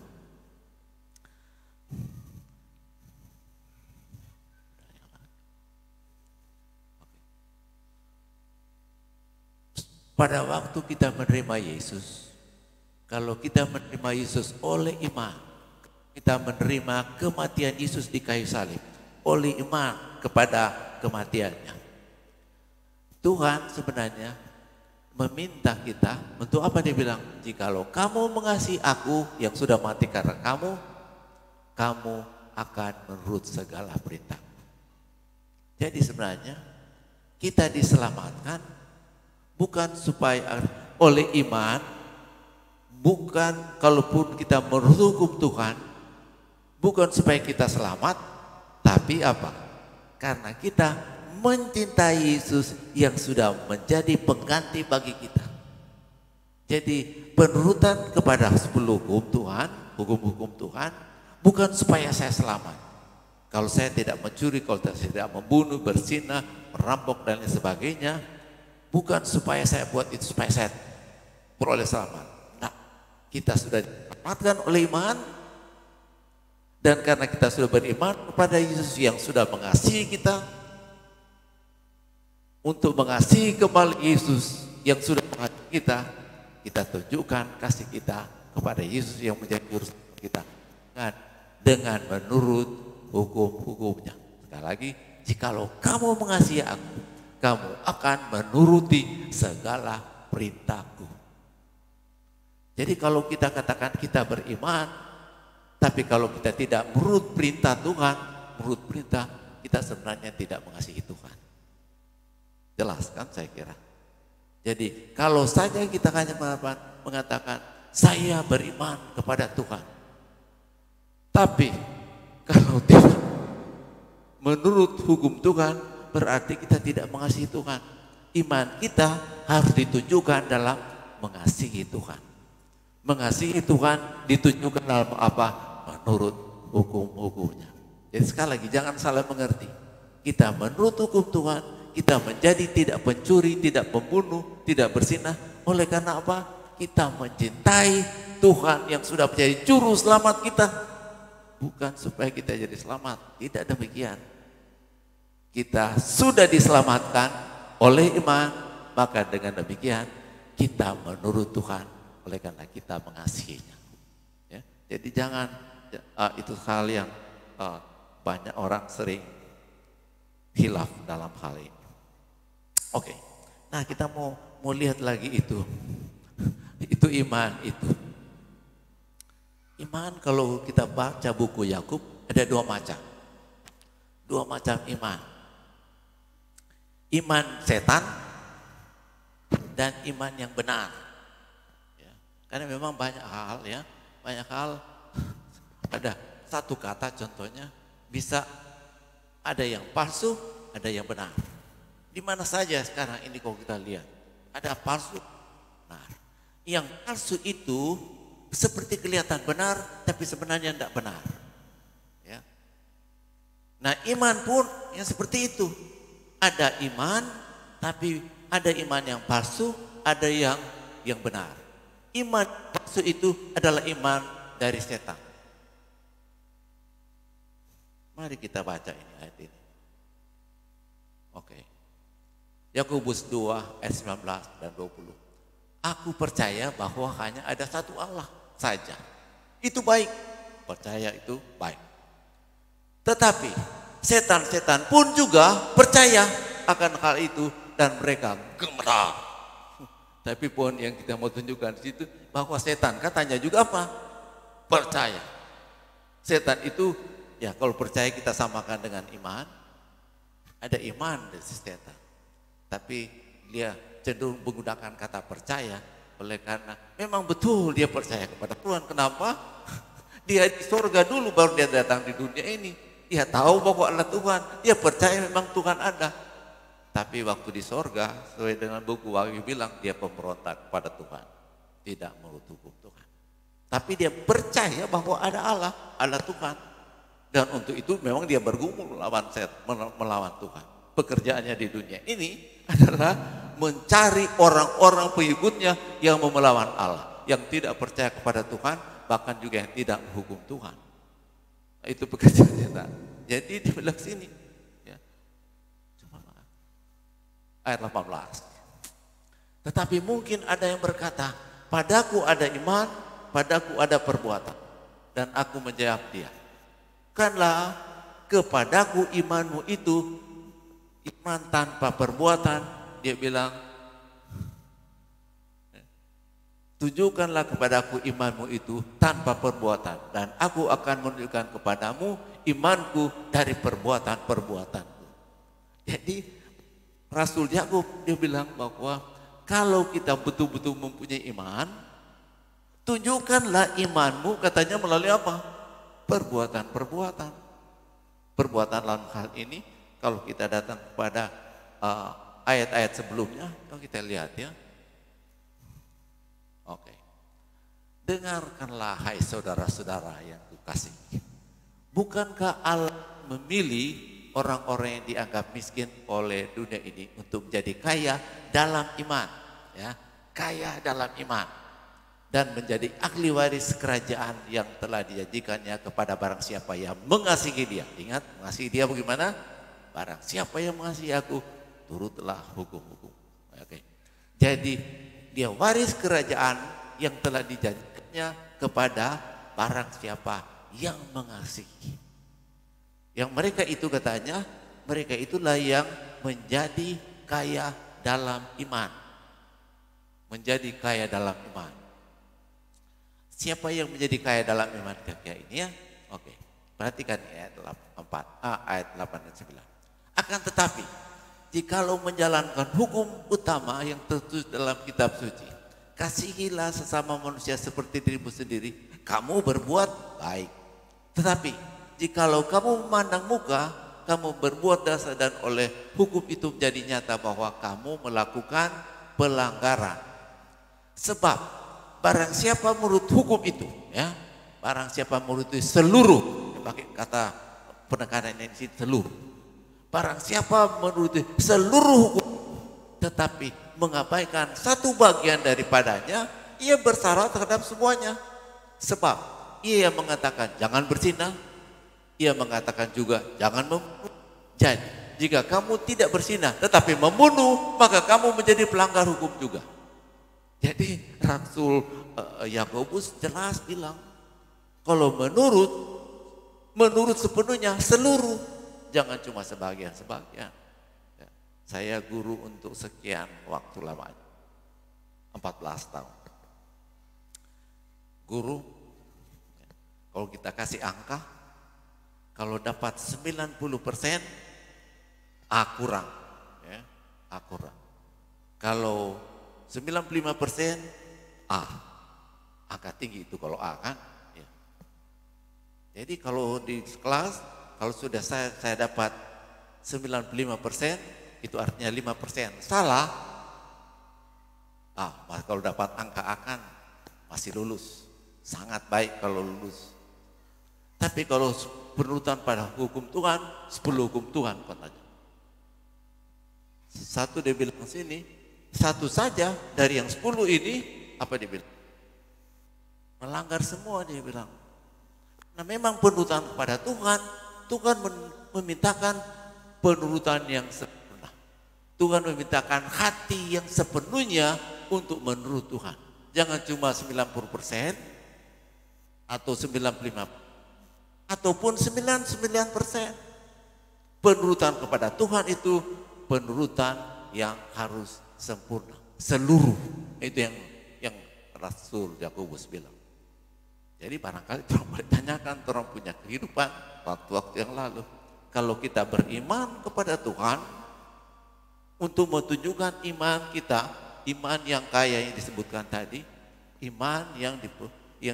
Pada waktu kita menerima Yesus, kalau kita menerima Yesus oleh iman, kita menerima kematian Yesus di kayu salib, oleh iman kepada kematiannya. Tuhan sebenarnya meminta kita untuk apa? Dia bilang, jikalau kamu mengasihi aku yang sudah mati karena kamu akan menurut segala perintah. Jadi sebenarnya kita diselamatkan bukan supaya oleh iman, bukan kalaupun kita menurut hukum Tuhan, bukan supaya kita selamat, tapi apa? Karena kita mencintai Yesus yang sudah menjadi pengganti bagi kita. Jadi penurutan kepada 10 hukum Tuhan, hukum-hukum Tuhan, bukan supaya saya selamat. Kalau saya tidak mencuri, kalau saya tidak membunuh, berzina, merampok dan lain sebagainya, bukan supaya saya buat itu supaya saya peroleh selamat. Nah, kita sudah diselamatkan oleh iman, dan karena kita sudah beriman kepada Yesus yang sudah mengasihi kita, untuk mengasihi kembali Yesus yang sudah mengasihi kita, kita tunjukkan kasih kita kepada Yesus yang menjadi juru selamat kita dengan menurut hukum-hukumnya. Sekali lagi, jikalau kamu mengasihi aku, kamu akan menuruti segala perintahku. Jadi kalau kita katakan kita beriman, tapi kalau kita tidak menurut perintah Tuhan, menurut perintah, kita sebenarnya tidak mengasihi Tuhan. Jelas kan saya kira. Jadi kalau saja kita hanya mengatakan saya beriman kepada Tuhan, tapi kalau tidak menurut hukum Tuhan, berarti kita tidak mengasihi Tuhan. Iman kita harus ditunjukkan dalam mengasihi Tuhan. Mengasihi Tuhan ditunjukkan dalam apa? Menurut hukum-hukumnya. Jadi sekali lagi jangan salah mengerti. Kita menurut hukum Tuhan, kita menjadi tidak pencuri, tidak pembunuh, tidak berzinah. Oleh karena apa? Kita mencintai Tuhan yang sudah menjadi juru selamat kita. Bukan supaya kita jadi selamat, tidak demikian. Kita sudah diselamatkan oleh iman, maka dengan demikian kita menurut Tuhan. Oleh karena kita mengasihinya. Ya, jadi jangan itu hal yang banyak orang sering hilaf dalam hal ini. Oke, nah kita mau lihat lagi itu iman itu. Iman kalau kita baca buku Yakub ada dua macam iman. Iman setan dan iman yang benar. Ya, karena memang banyak hal ada satu kata contohnya bisa ada yang palsu, ada yang benar. Di mana saja sekarang ini kalau kita lihat ada palsu, benar. Yang palsu itu seperti kelihatan benar, tapi sebenarnya tidak benar. Ya. Nah iman pun yang seperti itu. Ada iman, tapi ada iman yang palsu, ada yang benar. Iman palsu itu adalah iman dari setan. Mari kita baca ini ayat ini. Oke. Yakobus 2 ayat 19 dan 20. Aku percaya bahwa hanya ada satu Allah saja. Itu baik. Percaya itu baik. Tetapi setan-setan pun juga percaya akan hal itu dan mereka gemetar. Tapi pun yang kita mau tunjukkan di situ bahwa setan katanya juga apa? Percaya. Setan itu ya kalau percaya kita samakan dengan iman. Ada iman dari setan. Tapi dia cenderung menggunakan kata percaya oleh karena memang betul dia percaya kepada Tuhan. Kenapa? Dia di surga dulu baru dia datang di dunia ini. Dia tahu bahwa Allah Tuhan, dia percaya memang Tuhan ada. Tapi waktu di surga, sesuai dengan buku Wahyu bilang, dia pemberontak pada Tuhan. Tidak menurut hukum Tuhan. Tapi dia percaya bahwa ada Allah Tuhan. Dan untuk itu memang dia bergumul melawan Tuhan. Pekerjaannya di dunia ini adalah mencari orang-orang pengikutnya yang mau melawan Allah. Yang tidak percaya kepada Tuhan, bahkan juga yang tidak menghukum Tuhan. Itu pekerjaan setan. Jadi di belakang sini ya. Ayat 18. Tetapi mungkin ada yang berkata, padaku ada iman, padaku ada perbuatan. Dan aku menjawab dia, bukanlah kepadaku imanmu itu iman tanpa perbuatan. Dia bilang, tunjukkanlah kepadaku imanmu itu tanpa perbuatan, dan aku akan menunjukkan kepadamu imanku dari perbuatan-perbuatanku. Jadi Rasul Yakub dia bilang bahwa kalau kita betul-betul mempunyai iman, tunjukkanlah imanmu katanya melalui apa? Perbuatan-perbuatan. Perbuatan dalam hal ini kalau kita datang kepada ayat-ayat sebelumnya, kalau kita lihat ya. Oke. Dengarkanlah hai saudara-saudara yang kukasihi. Bukankah Allah memilih orang-orang yang dianggap miskin oleh dunia ini untuk menjadi kaya dalam iman, ya, kaya dalam iman, dan menjadi ahli waris kerajaan yang telah dijanjikannya kepada barang siapa yang mengasihi dia. Ingat, mengasihi dia bagaimana? Barang siapa yang mengasihi aku, turutlah hukum-hukum. Oke. Jadi dia waris kerajaan yang telah dijanjikannya kepada barang siapa yang mengasihi. Yang mereka itu katanya, mereka itulah yang menjadi kaya dalam iman. Menjadi kaya dalam iman. Siapa yang menjadi kaya dalam iman kayak ini ya? Oke. Perhatikan ayat 8 dan 9. Akan tetapi, jikalau menjalankan hukum utama yang tertulis dalam kitab suci, kasihilah sesama manusia seperti dirimu sendiri, kamu berbuat baik. Tetapi, jikalau kamu memandang muka, kamu berbuat dosa dan oleh hukum itu menjadi nyata bahwa kamu melakukan pelanggaran. Sebab, barang siapa menurut hukum itu, ya, barang siapa menurut itu seluruh, pakai kata penekanan ini seluruh. Barang siapa menuruti seluruh hukum tetapi mengabaikan satu bagian daripadanya, ia bersalah terhadap semuanya. Sebab ia yang mengatakan jangan berzina, ia mengatakan juga jangan membunuh. Jadi jika kamu tidak berzina tetapi membunuh, maka kamu menjadi pelanggar hukum juga. Jadi Rasul Yakobus jelas bilang kalau menurut sepenuhnya seluruh, jangan cuma sebagian-sebagian. Ya. Saya guru untuk sekian waktu lamanya, 14 tahun. Guru, kalau kita kasih angka, kalau dapat 90%, A kurang. Ya, A kurang. Kalau 95%, A. Angka tinggi itu kalau A kan. Ya. Jadi kalau di kelas, kalau sudah saya dapat 95%, itu artinya 5% salah. Maka kalau dapat angka akan masih lulus. Sangat baik kalau lulus. Tapi kalau penurutan pada hukum Tuhan, 10 hukum Tuhan katanya. Satu dia bilang sini, satu saja dari yang 10 ini, apa dia bilang? Melanggar semua dia bilang. Nah memang penurutan kepada Tuhan memintakan penurutan yang sempurna. Tuhan memintakan hati yang sepenuhnya untuk menurut Tuhan. Jangan cuma 90% atau 95% ataupun 99%. Penurutan kepada Tuhan itu penurutan yang harus sempurna. Seluruh. Itu yang Rasul Yakobus bilang. Jadi barangkali orang boleh tanyakan, orang punya kehidupan waktu-waktu yang lalu. Kalau kita beriman kepada Tuhan, untuk menunjukkan iman kita, iman yang kaya yang disebutkan tadi, iman yang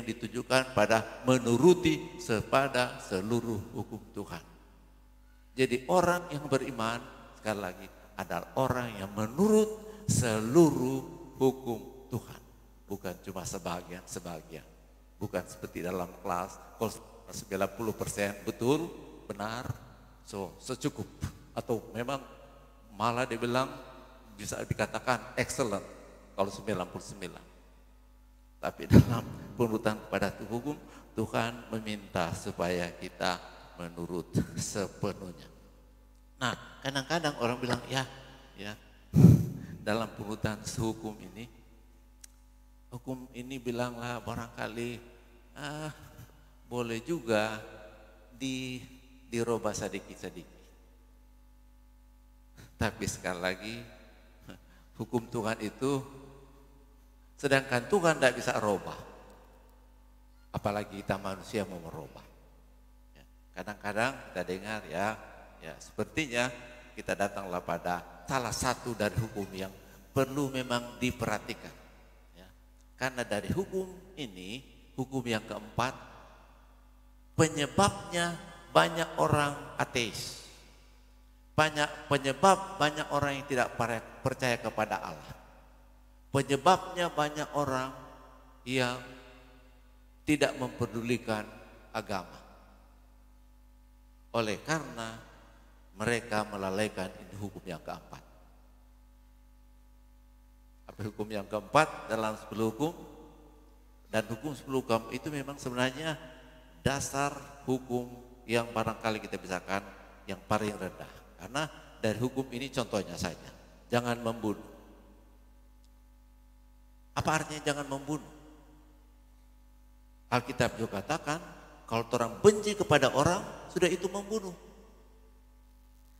ditujukan pada menuruti kepada seluruh hukum Tuhan. Jadi orang yang beriman, sekali lagi, adalah orang yang menurut seluruh hukum Tuhan. Bukan cuma sebagian-sebagian. Bukan seperti dalam kelas, kalau 90% betul, benar, secukup. Atau memang malah dibilang bisa dikatakan excellent kalau 99. Tapi dalam penurutan kepada hukum, Tuhan meminta supaya kita menurut sepenuhnya. Nah, kadang-kadang orang bilang, ya dalam penurutan hukum bilanglah barangkali boleh juga dirubah sedikit-sedikit. Tapi sekali lagi hukum Tuhan itu, sedangkan Tuhan tidak bisa rubah, apalagi kita manusia mau merubah. Kadang-kadang kita dengar ya sepertinya kita datanglah pada salah satu dari hukum yang perlu memang diperhatikan. Karena dari hukum ini, hukum yang keempat, penyebabnya banyak orang ateis. Penyebab banyak orang yang tidak percaya kepada Allah. Penyebabnya banyak orang yang tidak mempedulikan agama. Oleh karena mereka melalaikan ini hukum yang keempat. Hukum yang keempat dalam 10 hukum, dan hukum 10 hukum itu memang sebenarnya dasar hukum yang barangkali kita bisakan yang paling rendah. Karena dari hukum ini contohnya saja. Jangan membunuh. Apa artinya jangan membunuh? Alkitab juga katakan, kalau orang benci kepada orang, sudah itu membunuh.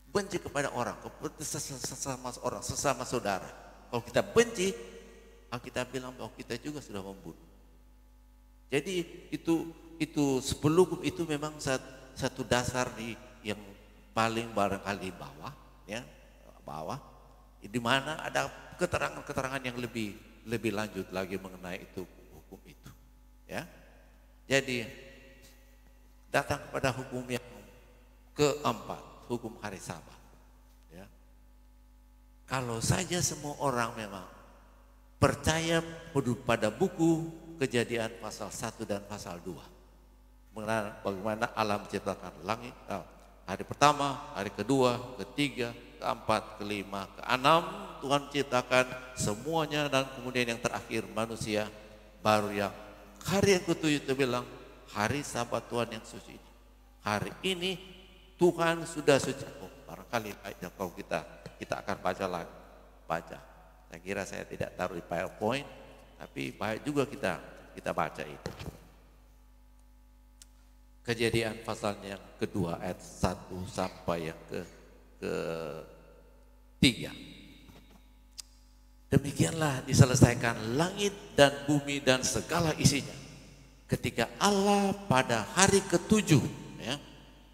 Benci kepada orang, sesama orang, sesama saudara. Kalau kita benci, Alkitab bilang bahwa kita juga sudah membunuh. Jadi itu sebelum itu memang satu dasar yang paling barangkali bawah, di mana ada keterangan-keterangan yang lebih lanjut lagi mengenai itu hukum itu, ya. Jadi datang kepada hukum yang keempat, hukum hari Sabat. Ya. Kalau saja semua orang memang percaya pada buku Kejadian pasal 1 dan pasal 2. Bagaimana Allah menciptakan langit, hari pertama, hari kedua, ketiga, keempat, kelima, keenam, Tuhan ciptakan semuanya, dan kemudian yang terakhir manusia, baru yang hari yang ketujuh itu bilang hari Sabat Tuhan yang suci ini. Hari ini Tuhan sudah suci. Barangkali baiknya kalau kita akan baca lagi. Saya kira saya tidak taruh di PowerPoint, tapi baik juga kita baca itu. Kejadian pasalnya yang kedua ayat 1 sampai yang ke-3. Demikianlah diselesaikan langit dan bumi dan segala isinya, ketika Allah pada hari ke-7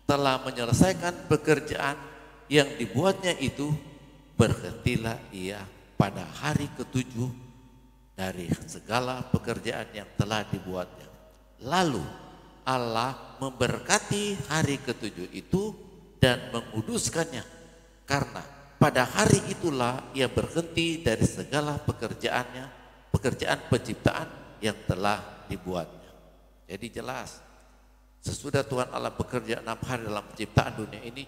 telah menyelesaikan pekerjaan yang dibuatnya itu, berhentilah ia pada hari ke-7 dari segala pekerjaan yang telah dibuatnya. Lalu Allah memberkati hari ke-7 itu dan menguduskannya, karena pada hari itulah ia berhenti dari segala pekerjaan penciptaan yang telah dibuatnya. Jadi jelas, sesudah Tuhan Allah bekerja 6 hari dalam penciptaan dunia ini,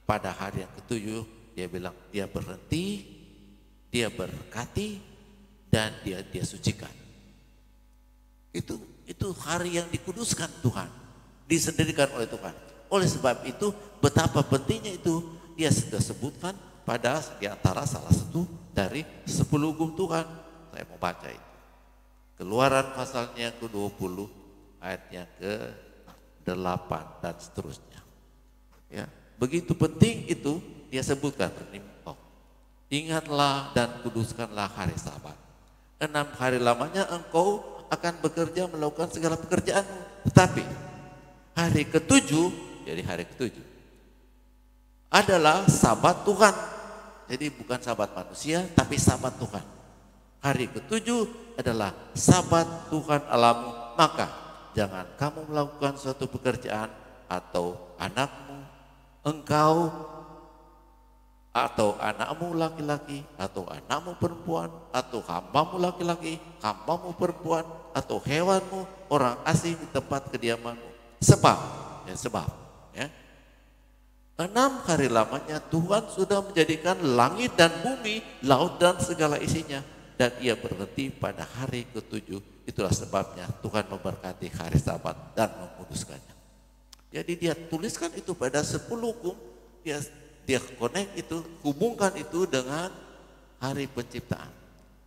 pada hari yang ke-7 dia bilang dia berhenti, dia berkati, dan dia sucikan. Itu hari yang dikuduskan Tuhan, disendirikan oleh Tuhan. Oleh sebab itu betapa pentingnya itu dia sudah sebutkan pada di antara salah satu dari 10 hukum Tuhan. Saya mau baca itu. Keluaran pasalnya ke-20 ayatnya ke-8 dan seterusnya. Ya, begitu penting itu dia sebutkan. Ingatlah dan kuduskanlah hari Sabat. 6 hari lamanya engkau akan bekerja melakukan segala pekerjaanmu. Tetapi hari ke-7, jadi hari ke-7 adalah Sabat Tuhan. Jadi bukan Sabat manusia, tapi Sabat Tuhan. Hari ke-7 adalah Sabat Tuhan Allahmu. Maka jangan kamu melakukan suatu pekerjaan, atau anakmu, engkau, atau anakmu laki-laki, atau anakmu perempuan, atau hambamu laki-laki, hambamu perempuan, atau hewanmu, orang asing di tempat kediamanmu. Sebab 6 hari lamanya Tuhan sudah menjadikan langit dan bumi, laut dan segala isinya, dan ia berhenti pada hari ke-7. Itulah sebabnya Tuhan memberkati hari Sabat dan menguduskannya. Jadi dia tuliskan itu pada 10 hukum, dia connect itu, hubungkan itu dengan hari penciptaan.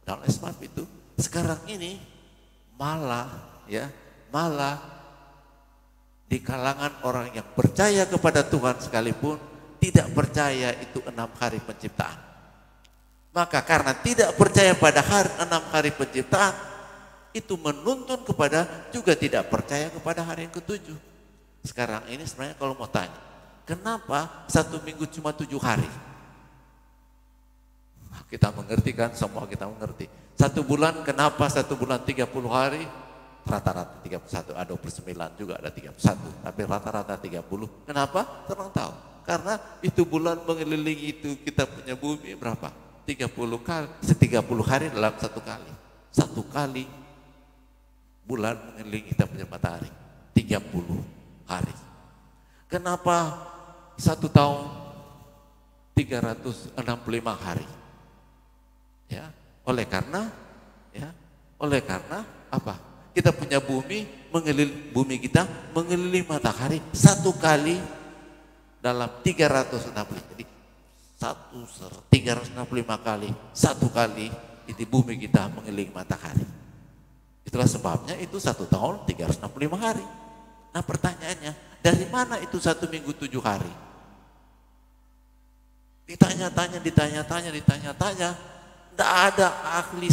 Dan oleh sebab itu sekarang ini malah di kalangan orang yang percaya kepada Tuhan sekalipun tidak percaya itu 6 hari penciptaan. Maka karena tidak percaya pada 6 hari penciptaan, itu menuntun kepada juga tidak percaya kepada hari yang ke-7. Sekarang ini sebenarnya kalau mau tanya, kenapa 1 minggu cuma 7 hari? Kita mengerti kan, semua kita mengerti. 1 bulan, kenapa 1 bulan 30 hari? Rata-rata 31, ada 29 juga ada 31, tapi rata-rata 30. Kenapa? Terang tahu. Karena itu bulan mengelilingi itu kita punya bumi berapa? 30 kali, 30 hari dalam 1 kali. 1 kali bulan mengelilingi kita punya matahari, 30 hari. Kenapa 1 tahun 365 hari? Ya, oleh karena apa? Kita punya bumi kita mengelilingi matahari 1 kali dalam 365. Jadi 365 kali, satu kali di bumi kita mengelilingi matahari. Itulah sebabnya itu 1 tahun 365 hari. Nah pertanyaannya, dari mana itu 1 minggu 7 hari? Ditanya-tanya, tidak ada ahli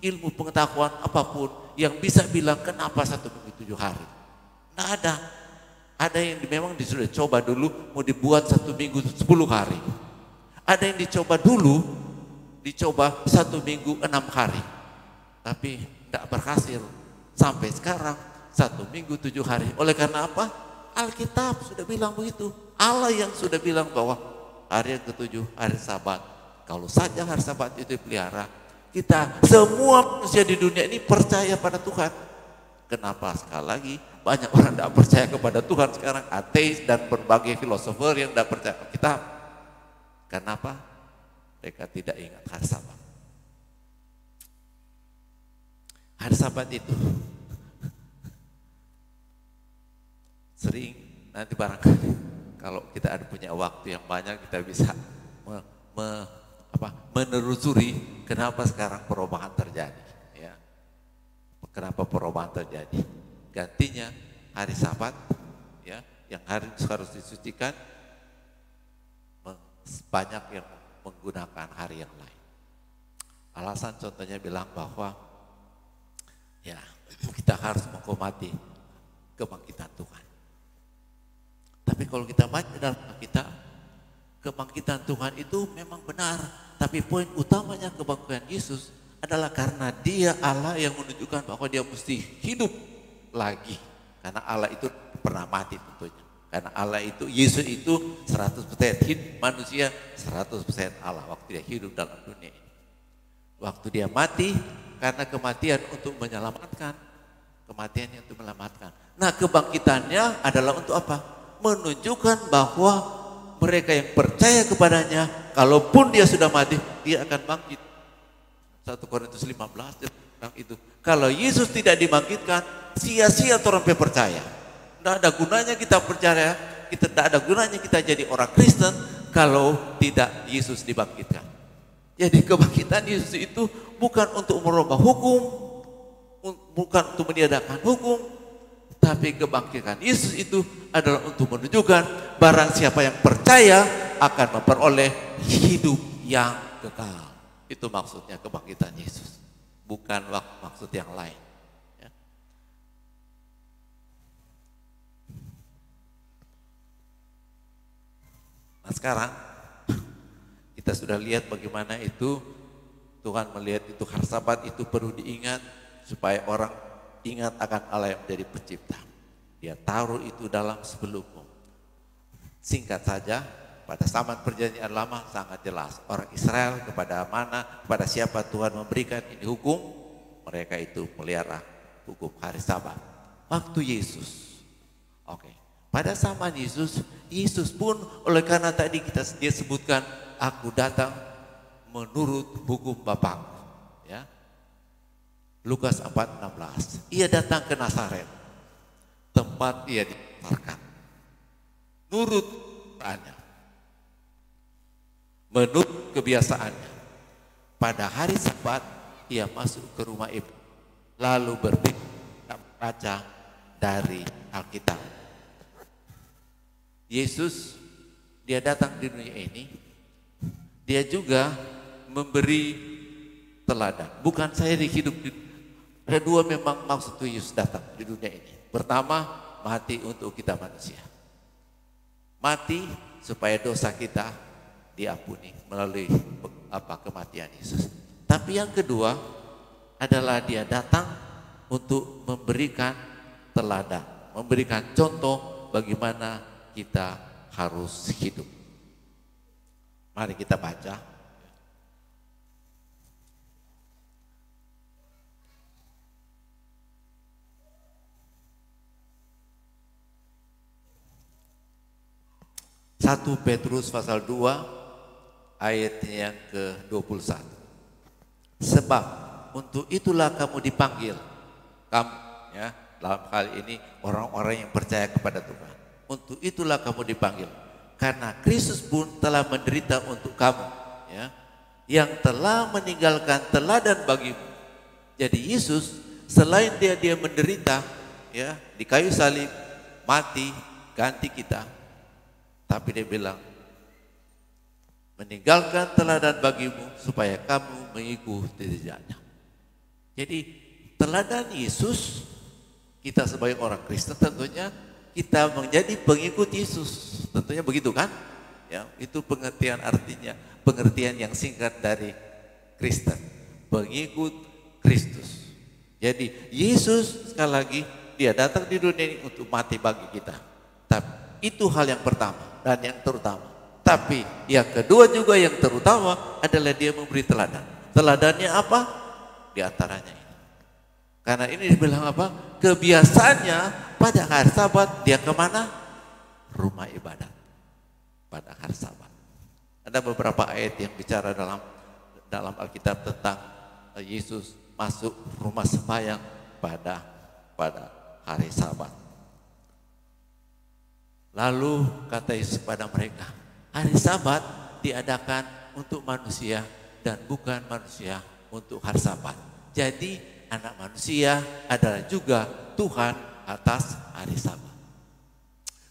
ilmu pengetahuan apapun yang bisa bilang kenapa 1 minggu 7 hari. Tidak ada. Ada yang memang sudah coba dulu mau dibuat 1 minggu 10 hari. Ada yang dicoba 1 minggu 6 hari. Tapi tidak berhasil sampai sekarang 1 minggu 7 hari. Oleh karena apa? Alkitab sudah bilang begitu. Allah yang sudah bilang bahwa hari yang ke-7 hari Sabat. Kalau saja hari Sabat itu dipelihara, kita semua manusia di dunia ini percaya pada Tuhan. Kenapa sekali lagi banyak orang tidak percaya kepada Tuhan sekarang, ateis dan berbagai filosofer yang tidak percaya Alkitab. Kenapa? Mereka tidak ingat hari Sabat. Hari Sabat itu sering nanti barangkali kalau kita ada punya waktu yang banyak kita bisa menelusuri kenapa sekarang perubahan terjadi. Ya. Kenapa perubahan terjadi? Gantinya hari Sabat, ya, yang hari harus disucikan, banyak yang menggunakan hari yang lain. Alasan contohnya bilang bahwa ya kita harus menghormati kebangkitan Tuhan. Tapi kalau kita baca dalam Alkitab, kebangkitan Tuhan itu memang benar. Tapi poin utamanya kebangkitan Yesus adalah karena Dia Allah yang menunjukkan bahwa Dia mesti hidup lagi. Karena Allah itu pernah mati tentunya. Karena Allah itu, Yesus itu 100% hidup manusia, 100% Allah waktu Dia hidup dalam dunia ini. Waktu Dia mati, karena kematian untuk menyelamatkan. Kematiannya untuk menyelamatkan. Nah kebangkitannya adalah untuk apa? Menunjukkan bahwa mereka yang percaya kepadanya, kalaupun dia sudah mati, dia akan bangkit. 1 Korintus 15 tentang itu. Kalau Yesus tidak dibangkitkan, sia-sia orang percaya. Tidak ada gunanya kita percaya, tidak ada gunanya kita jadi orang Kristen kalau tidak Yesus dibangkitkan. Jadi kebangkitan Yesus itu bukan untuk merubah hukum, bukan untuk meniadakan hukum, tapi kebangkitan Yesus itu adalah untuk menunjukkan barang siapa yang percaya akan memperoleh hidup yang kekal. Itu maksudnya kebangkitan Yesus, bukan maksud yang lain. Ya. Nah sekarang kita sudah lihat bagaimana itu Tuhan melihat itu hari Sabat itu perlu diingat supaya orang ingat akan Allah yang menjadi pencipta. Dia taruh itu dalam sebuah hukum. Singkat saja, pada zaman perjanjian lama sangat jelas. Orang Israel kepada mana, kepada siapa Tuhan memberikan ini hukum, mereka itu melihara hukum hari Sabat. Waktu Yesus, pada zaman Yesus pun oleh karena tadi dia sebutkan, aku datang menurut hukum Bapa. Ya. Lukas 4:16. Ia datang ke Nazaret, tempat ia dibesarkan. Nurut Qurannya, menurut kebiasaannya. Pada hari Sabat ia masuk ke rumah ibu, lalu berpikir dan membaca dari Alkitab. Yesus dia datang di dunia ini, dia juga memberi teladan. Bukan saya hidup di ada dua memang maksud Yesus datang di dunia ini. Pertama, mati untuk kita manusia. Mati supaya dosa kita diampuni melalui kematian Yesus. Tapi yang kedua adalah dia datang untuk memberikan teladan, memberikan contoh bagaimana kita harus hidup. Mari kita baca. Satu Petrus pasal 2 ayatnya yang ke-21. Sebab untuk itulah kamu dipanggil. Kamu ya, dalam hal ini orang-orang yang percaya kepada Tuhan. Untuk itulah kamu dipanggil. karena Kristus pun telah menderita untuk kamu, ya, yang telah meninggalkan teladan bagimu. Jadi Yesus selain dia menderita, ya, di kayu salib, mati, ganti kita, tapi dia bilang meninggalkan teladan bagimu supaya kamu mengikuti jejaknya. Jadi teladan Yesus, kita sebagai orang Kristen tentunya kita menjadi pengikut Yesus, tentunya begitu kan? Ya, itu pengertian artinya, pengertian yang singkat dari Kristen, pengikut Kristus. Jadi Yesus sekali lagi dia datang di dunia ini untuk mati bagi kita. Tapi itu hal yang pertama dan yang terutama. Tapi yang kedua juga yang terutama adalah dia memberi teladan. Teladannya apa? Di antaranya ini. Karena ini dibilang apa? Kebiasaannya pada hari Sabat dia kemana? Rumah ibadat. Pada hari Sabat. Ada beberapa ayat yang bicara dalam Alkitab tentang Yesus masuk rumah sembahyang pada hari Sabat. Lalu kata Yesus kepada mereka, hari Sabat diadakan untuk manusia dan bukan manusia untuk hari Sabat. Jadi anak manusia adalah juga Tuhan atas hari Sabat.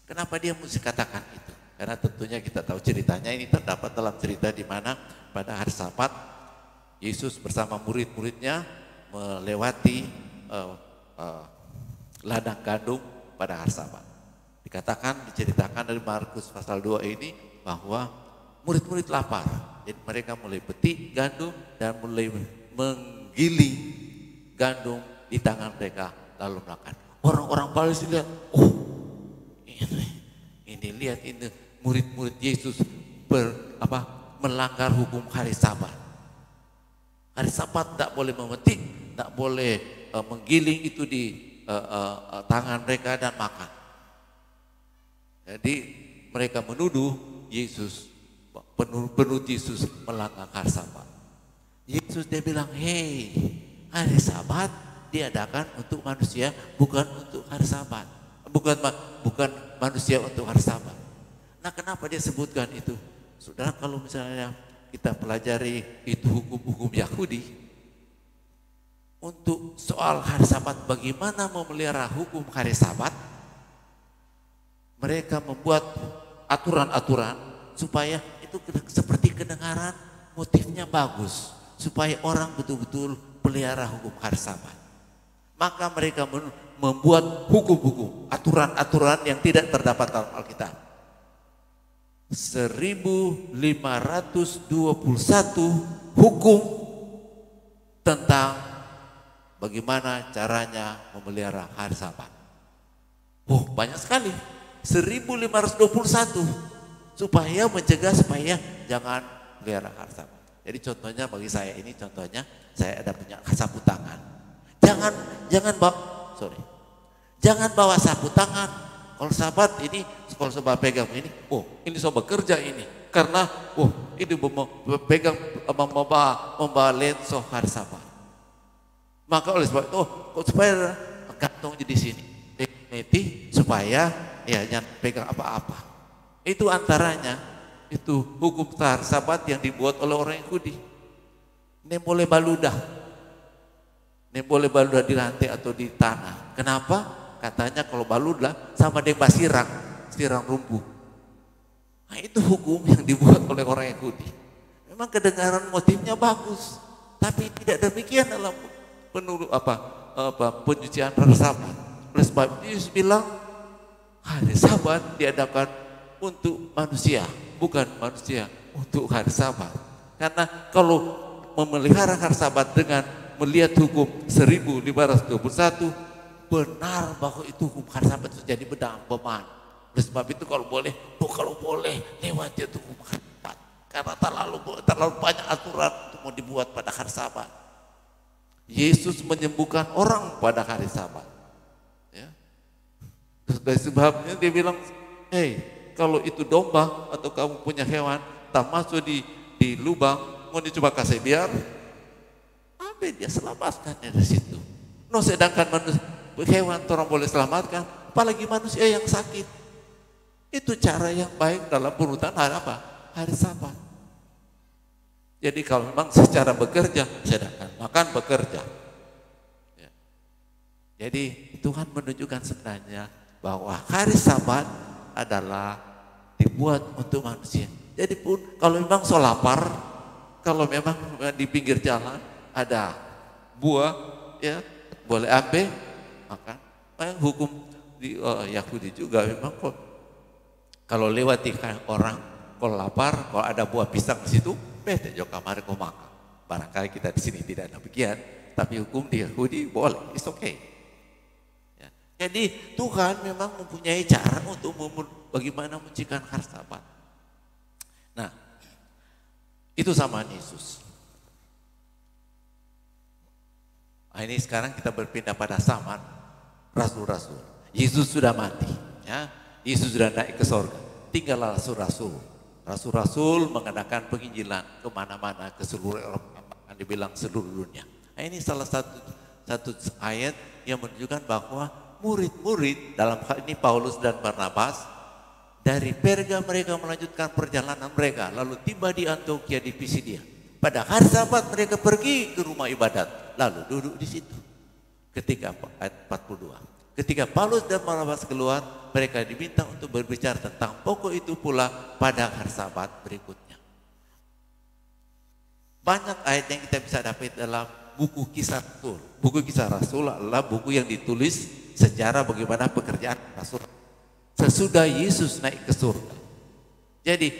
Kenapa dia mesti katakan itu? Karena tentunya kita tahu ceritanya ini terdapat dalam cerita di mana pada hari Sabat Yesus bersama murid-muridnya melewati ladang gandum pada hari Sabat. Diceritakan dari Markus pasal 2 ini bahwa murid-murid lapar. Jadi mereka mulai petik gandum dan mulai menggiling gandum di tangan mereka lalu makan. Orang-orang Farisi lihat, oh ini lihat ini murid-murid Yesus melanggar hukum hari Sabat. Hari Sabat tidak boleh memetik, tidak boleh menggiling itu di tangan mereka dan makan. Jadi mereka menuduh Yesus, penuduh Yesus melanggar hari Sabat. Yesus dia bilang, hei, hari Sabat diadakan untuk manusia, bukan untuk hari Sabat. Bukan manusia untuk hari Sabat. Nah, kenapa dia sebutkan itu? Saudara, kalau misalnya kita pelajari itu hukum-hukum Yahudi, untuk soal hari Sabat, bagaimana memelihara hukum hari Sabat, mereka membuat aturan-aturan supaya itu seperti kedengaran motifnya bagus, supaya orang betul-betul pelihara hukum hari Sabat. Maka mereka membuat hukum-hukum, aturan-aturan yang tidak terdapat dalam Alkitab. 1521 hukum tentang bagaimana caranya memelihara hari Sabat. Oh, banyak sekali. 1521 supaya mencegah supaya jangan pelihara hari Sabat. Jadi contohnya bagi saya ini contohnya saya ada punya sapu tangan. Jangan bawa sapu tangan. Kalau Sabat ini, kalau sobat pegang ini, oh ini sobat kerja ini. Karena, ini pegang membawa lenso hari Sabat. Maka oleh sebab itu, supaya gantung di sini, supaya ya jangan pegang apa-apa. Itu antaranya, itu hukum hari Sabat yang dibuat oleh orang Yahudi. Ini boleh baludah. Ini boleh baludah di lantai atau di tanah. Kenapa? Katanya kalau baludah sama dengan sirang rumpuh. Nah, itu hukum yang dibuat oleh orang Yahudi. Memang kedengaran motifnya bagus, tapi tidak demikian dalam penyucian hari Sabat. Oleh sebab itu Yesus bilang hari Sabat diadakan untuk manusia, bukan manusia untuk hari Sabat. Karena kalau memelihara hari Sabat dengan melihat hukum 1521 benar bahwa itu hukum hari Sabat itu jadi beban. Oleh sebab itu kalau boleh lewati itu hukum hari Sabat. Karena terlalu banyak aturan untuk mau dibuat pada hari Sabat. Yesus menyembuhkan orang pada hari Sabat. Ya. Dari sebabnya dia bilang, hei, kalau itu domba atau kamu punya hewan, tak masuk di lubang, mau dicoba kasih biar, apa dia selamatkan dari situ. No, sedangkan manusia, hewan orang boleh selamatkan, apalagi manusia yang sakit. Itu cara yang baik dalam penurutan hari apa? Hari Sabat. Jadi kalau memang secara bekerja, sedangkan makan bekerja. Ya. Jadi Tuhan menunjukkan sebenarnya bahwa hari Sabat adalah dibuat untuk manusia. Jadi pun kalau memang so lapar, kalau memang di pinggir jalan ada buah, ya boleh ambil makan. Hukum di Yahudi juga memang kok kalau lewati orang, kalau lapar, kalau ada buah pisang di situ, bete jo kamar kau makan. Barangkali kita di sini tidak demikian, tapi hukum di Yahudi boleh, it's okay. Ya. Jadi Tuhan memang mempunyai cara untuk bagaimana menciptakan hari Sabat. Nah, itu sama Yesus. Nah, ini sekarang kita berpindah pada zaman rasul-rasul. Yesus sudah mati, ya. Yesus sudah naik ke sorga. Tinggallah rasul-rasul. Rasul-rasul mengadakan penginjilan kemana-mana ke seluruh Eropa, akan dibilang seluruh dunia. Nah, ini salah satu ayat yang menunjukkan bahwa murid-murid, dalam hal ini Paulus dan Barnabas, dari Perga mereka melanjutkan perjalanan mereka, lalu tiba di Antioquia di Pisidia. Pada hari Sabat mereka pergi ke rumah ibadat, lalu duduk di situ. Ketika ayat 42. Ketika Paulus dan Barnabas keluar, mereka diminta untuk berbicara tentang pokok itu pula pada hari Sabat berikutnya. Banyak ayat yang kita bisa dapat dalam buku Kisah Rasul. Buku Kisah Rasul adalah buku yang ditulis sejarah bagaimana pekerjaan Rasul sesudah Yesus naik ke surga. Jadi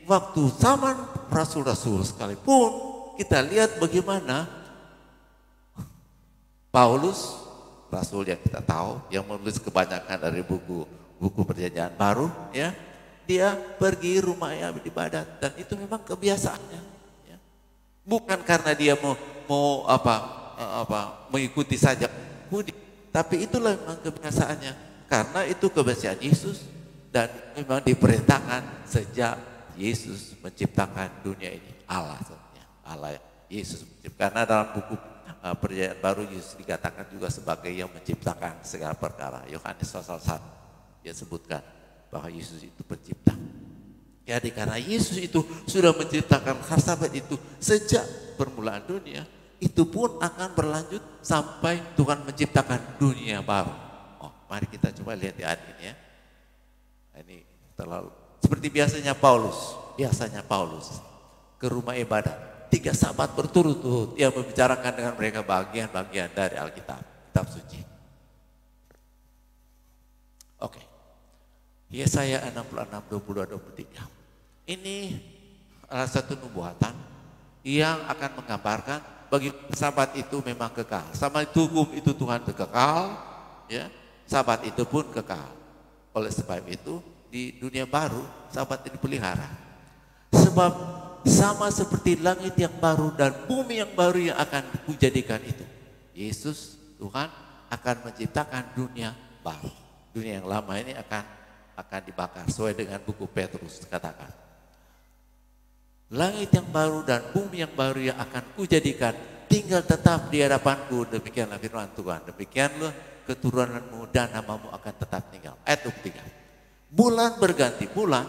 waktu zaman Rasul-Rasul sekalipun kita lihat bagaimana Paulus, Rasul yang kita tahu, yang menulis kebanyakan dari buku Perjanjian Baru, ya, dia pergi rumah ibadat dan itu memang kebiasaannya. Ya. Bukan karena dia mau mengikuti saja Yahudi, tapi itulah memang kebiasaannya. Karena itu kebiasaan Yesus dan memang diperintahkan sejak Yesus menciptakan dunia ini. Allah Yesus menciptakan. Karena dalam buku Perjanjian Baru Yesus dikatakan juga sebagai yang menciptakan segala perkara. Yohanes pasal 1 dia sebutkan bahwa Yesus itu pencipta. Jadi karena Yesus itu sudah menciptakan hari Sabat itu sejak permulaan dunia, itu pun akan berlanjut sampai Tuhan menciptakan dunia baru. Oh, mari kita coba lihat di ayat ini ya. Ini terlalu seperti biasanya Paulus ke rumah ibadat. 3 Sabat berturut-turut dia membicarakan dengan mereka bagian-bagian dari Alkitab, kitab suci. Oke. Yesaya 66, 22, 23. Ini adalah satu nubuatan yang akan menggambarkan bagi Sabat itu memang kekal. Sama itu hukum itu Tuhan kekal, ya. Sabat itu pun kekal. Oleh sebab itu di dunia baru Sabat dipelihara. Sebab sama seperti langit yang baru dan bumi yang baru yang akan kujadikan itu. Yesus, Tuhan akan menciptakan dunia baru. Dunia yang lama ini akan dibakar sesuai dengan buku Petrus katakan. Langit yang baru dan bumi yang baru yang akan kujadikan tinggal tetap di hadapanku. Demikianlah firman Tuhan. Demikianlah keturunanmu dan namamu akan tetap tinggal. Ayat 23. Bulan berganti bulan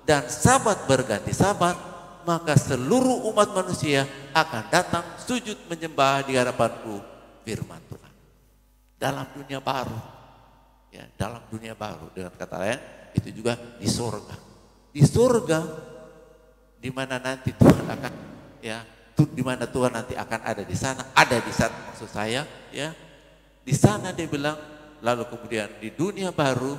dan Sabat berganti Sabat, maka seluruh umat manusia akan datang sujud menyembah di hadapanku, firman Tuhan. Dalam dunia baru, ya, dalam dunia baru, dengan kata lain itu juga di surga. Di surga, di mana nanti Tuhan akan, ya, di mana Tuhan nanti akan ada di sana maksud saya, ya, di sana dia bilang. Lalu kemudian di dunia baru,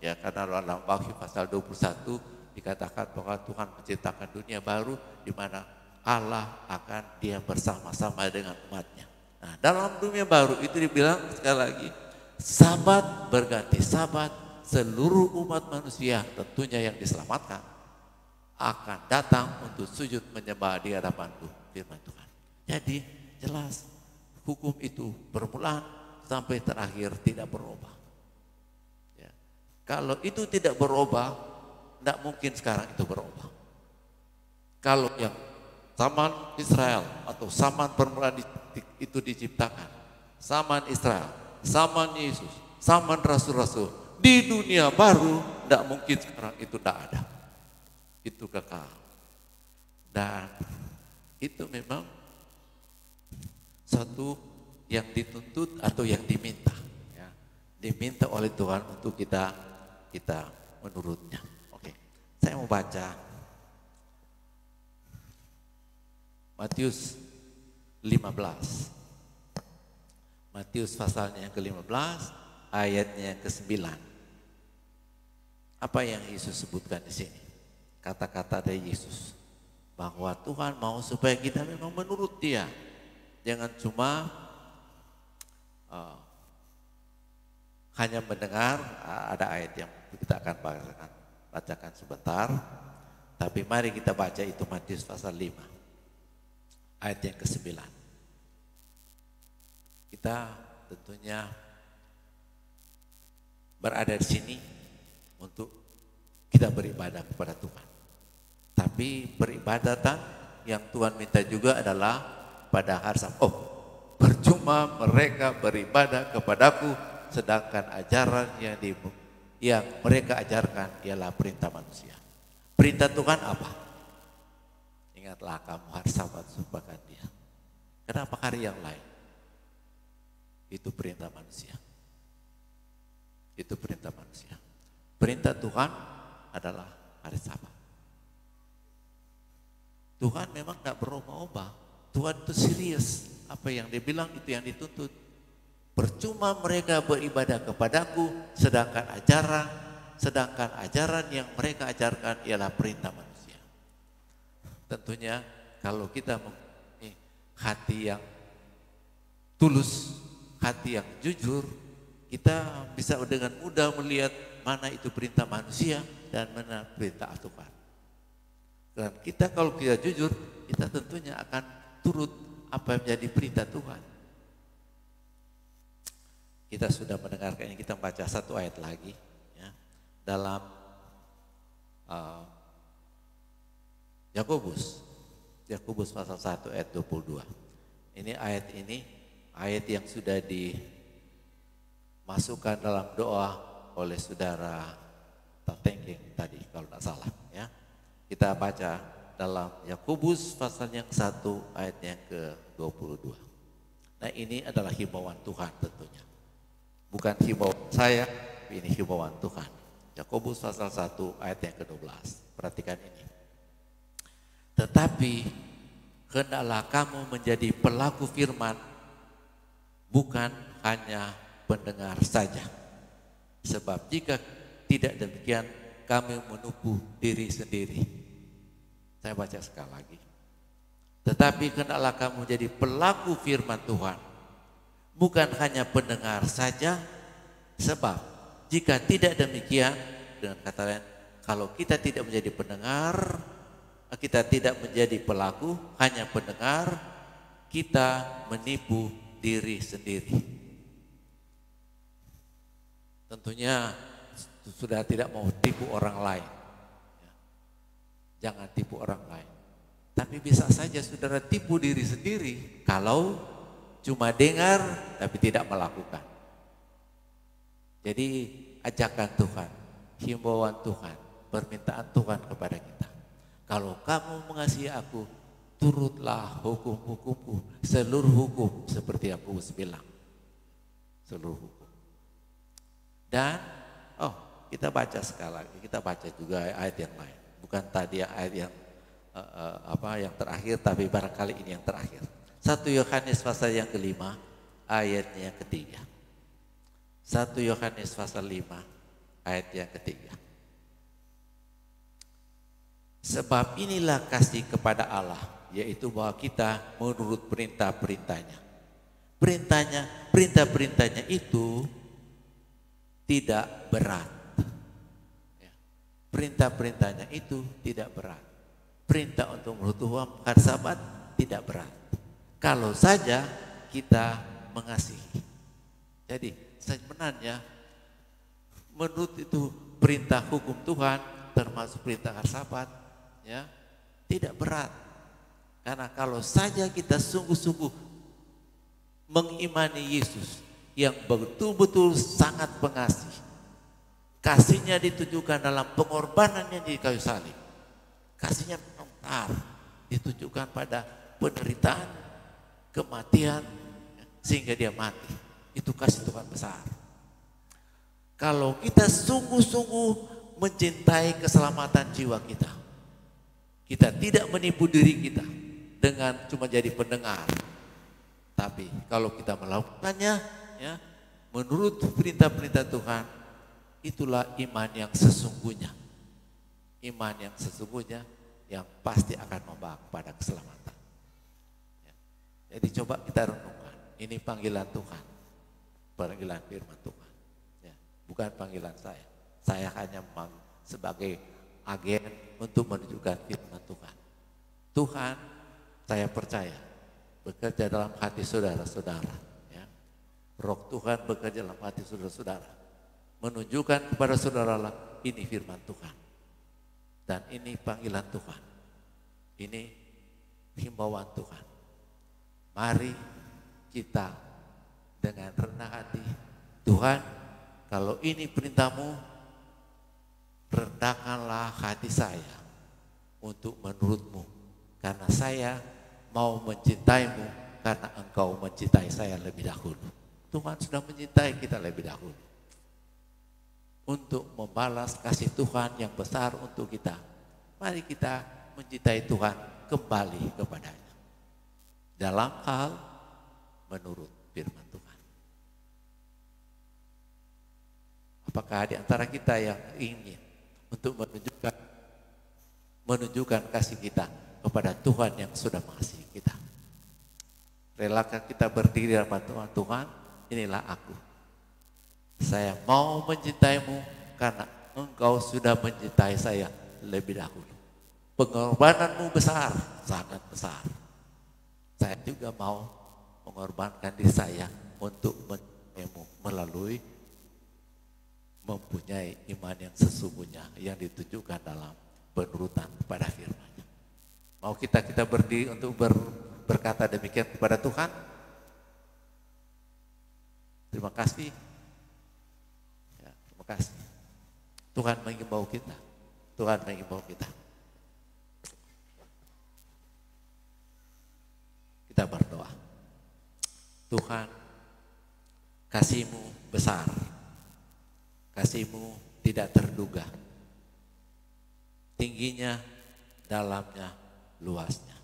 ya, karena dalam Wahyu pasal 21 dikatakan bahwa Tuhan menciptakan dunia baru di mana Allah akan dia bersama-sama dengan umatnya. Nah, dalam dunia baru itu dibilang sekali lagi, Sabat berganti Sabat, seluruh umat manusia tentunya yang diselamatkan akan datang untuk sujud menyembah di hadapanku, firman Tuhan. Jadi jelas hukum itu bermula sampai terakhir tidak berubah. Ya. Kalau itu tidak berubah, tidak mungkin sekarang itu berubah. Kalau yang zaman Israel atau zaman permulaan itu diciptakan, zaman Israel, zaman Yesus, zaman Rasul-Rasul, di dunia baru, tidak mungkin sekarang itu tidak ada. Itu kekal. Dan itu memang satu yang dituntut atau yang diminta. Ya. Diminta oleh Tuhan untuk kita menurutnya. Oke, saya mau baca Matius 15. Matius pasalnya yang ke-15, ayatnya yang ke-9. Apa yang Yesus sebutkan di sini? Kata-kata dari Yesus bahwa Tuhan mau supaya kita memang menurut Dia. Jangan cuma hanya mendengar. Ada ayat yang kita akan bacakan sebentar. Tapi mari kita baca itu Matius pasal 5, ayat yang ke-9. Kita tentunya berada di sini untuk kita beribadah kepada Tuhan. Tapi peribadatan yang Tuhan minta juga adalah pada hari Sabat. Percuma mereka beribadah kepadaku, sedangkan ajaran yang mereka ajarkan ialah perintah manusia. Perintah Tuhan apa? Ingatlah kamu hari Sabat supaya Dia. Kenapa hari yang lain? Itu perintah manusia. Itu perintah manusia. Perintah Tuhan adalah hari Sabat. Tuhan memang tidak berubah-ubah. Tuhan itu serius. Apa yang Dia bilang itu yang dituntut. Percuma mereka beribadah kepadaku, sedangkan ajaran yang mereka ajarkan ialah perintah manusia. Tentunya kalau kita mempunyai hati yang tulus, hati yang jujur, kita bisa dengan mudah melihat mana itu perintah manusia dan mana perintah Tuhan. Dan kita kalau kita jujur, kita tentunya akan turut apa yang menjadi perintah Tuhan. Kita sudah mendengarkan ini, kita baca satu ayat lagi ya, dalam Yakobus pasal 1 ayat 22. Ini ayat yang sudah dimasukkan dalam doa oleh saudara Tatengking tadi kalau tidak salah ya. Kita baca dalam Yakobus pasal yang 1 ayat yang ke-22. Nah, ini adalah himbauan Tuhan tentunya. Bukan himbauan saya, tapi ini himbauan Tuhan. Yakobus pasal 1 ayat yang ke-12. Perhatikan ini. Tetapi hendaklah kamu menjadi pelaku firman, bukan hanya pendengar saja. Sebab jika tidak demikian, kami menipu diri sendiri. Saya baca sekali lagi. Tetapi hendaklah kamu menjadi pelaku firman Tuhan, bukan hanya pendengar saja. Sebab jika tidak demikian, dengan kata lain, kalau kita tidak menjadi pendengar, kita tidak menjadi pelaku, hanya pendengar, kita menipu diri sendiri. Tentunya sudah tidak mau tipu orang lain. Jangan tipu orang lain. Tapi bisa saja saudara tipu diri sendiri kalau cuma dengar tapi tidak melakukan. Jadi ajakan Tuhan, himbauan Tuhan, permintaan Tuhan kepada kita. Kalau kamu mengasihi aku, turutlah hukum-hukumku, seluruh hukum seperti Yakobus bilang. Seluruh hukum. Dan kita baca sekali lagi, kita baca juga ayat yang lain. Bukan tadi ayat yang yang terakhir, tapi barangkali ini yang terakhir. 1 Yohanes pasal yang ke-5 ayatnya yang ke-3. 1 Yohanes pasal 5 ayat yang ke-3. Sebab inilah kasih kepada Allah, yaitu bahwa kita menurut perintah-perintahnya. Perintah-perintahnya itu tidak berat. Perintah-perintahnya itu tidak berat. Perintah untuk menurut Tuhan hari Sabat tidak berat. Kalau saja kita mengasihi. Jadi sebenarnya menurut itu perintah hukum Tuhan termasuk perintah hari Sabat ya tidak berat. Karena kalau saja kita sungguh-sungguh mengimani Yesus yang betul-betul sangat pengasih, Kasihnya ditujukan dalam pengorbanannya di kayu salib. Kasihnya benar ditujukan pada penderitaan, kematian, sehingga dia mati. Itu kasih Tuhan besar. Kalau kita sungguh-sungguh mencintai keselamatan jiwa kita, kita tidak menipu diri kita dengan cuma jadi pendengar. Tapi kalau kita melakukannya, ya, menurut perintah-perintah Tuhan, itulah iman yang sesungguhnya. Iman yang sesungguhnya yang pasti akan membawa kepada keselamatan. Ya. Jadi coba kita renungkan, ini panggilan Tuhan, panggilan firman Tuhan. Ya. Bukan panggilan saya. Saya hanya sebagai agen untuk menunjukkan firman Tuhan. Tuhan, saya percaya, bekerja dalam hati saudara-saudara. Ya. Roh Tuhan bekerja dalam hati saudara-saudara, menunjukkan kepada saudara ini firman Tuhan. Dan ini panggilan Tuhan. Ini himbauan Tuhan. Mari kita dengan rendah hati, Tuhan, kalau ini perintah-Mu, rendahkanlah hati saya untuk menurut-Mu. Karena saya mau mencintai-Mu karena Engkau mencintai saya lebih dahulu. Tuhan sudah mencintai kita lebih dahulu. Untuk membalas kasih Tuhan yang besar untuk kita, mari kita mencintai Tuhan kembali kepadanya dalam hal menurut firman Tuhan. Apakah di antara kita yang ingin untuk menunjukkan kasih kita kepada Tuhan yang sudah mengasihi kita? Relakah kita berdiri di hadapan Tuhan? Inilah aku. Saya mau mencintai-Mu karena Engkau sudah mencintai saya lebih dahulu. Pengorbanan-Mu besar, sangat besar. Saya juga mau mengorbankan diri saya untuk mencintai-Mu melalui mempunyai iman yang sesungguhnya yang ditujukan dalam penurutan pada firman-Nya. Mau kita berdiri untuk berkata demikian kepada Tuhan? Terima kasih. Terima kasih. Tuhan mengimbau kita. Tuhan mengimbau kita. Kita berdoa. Tuhan, kasih-Mu besar. Kasih-Mu tidak terduga. Tingginya, dalamnya, luasnya.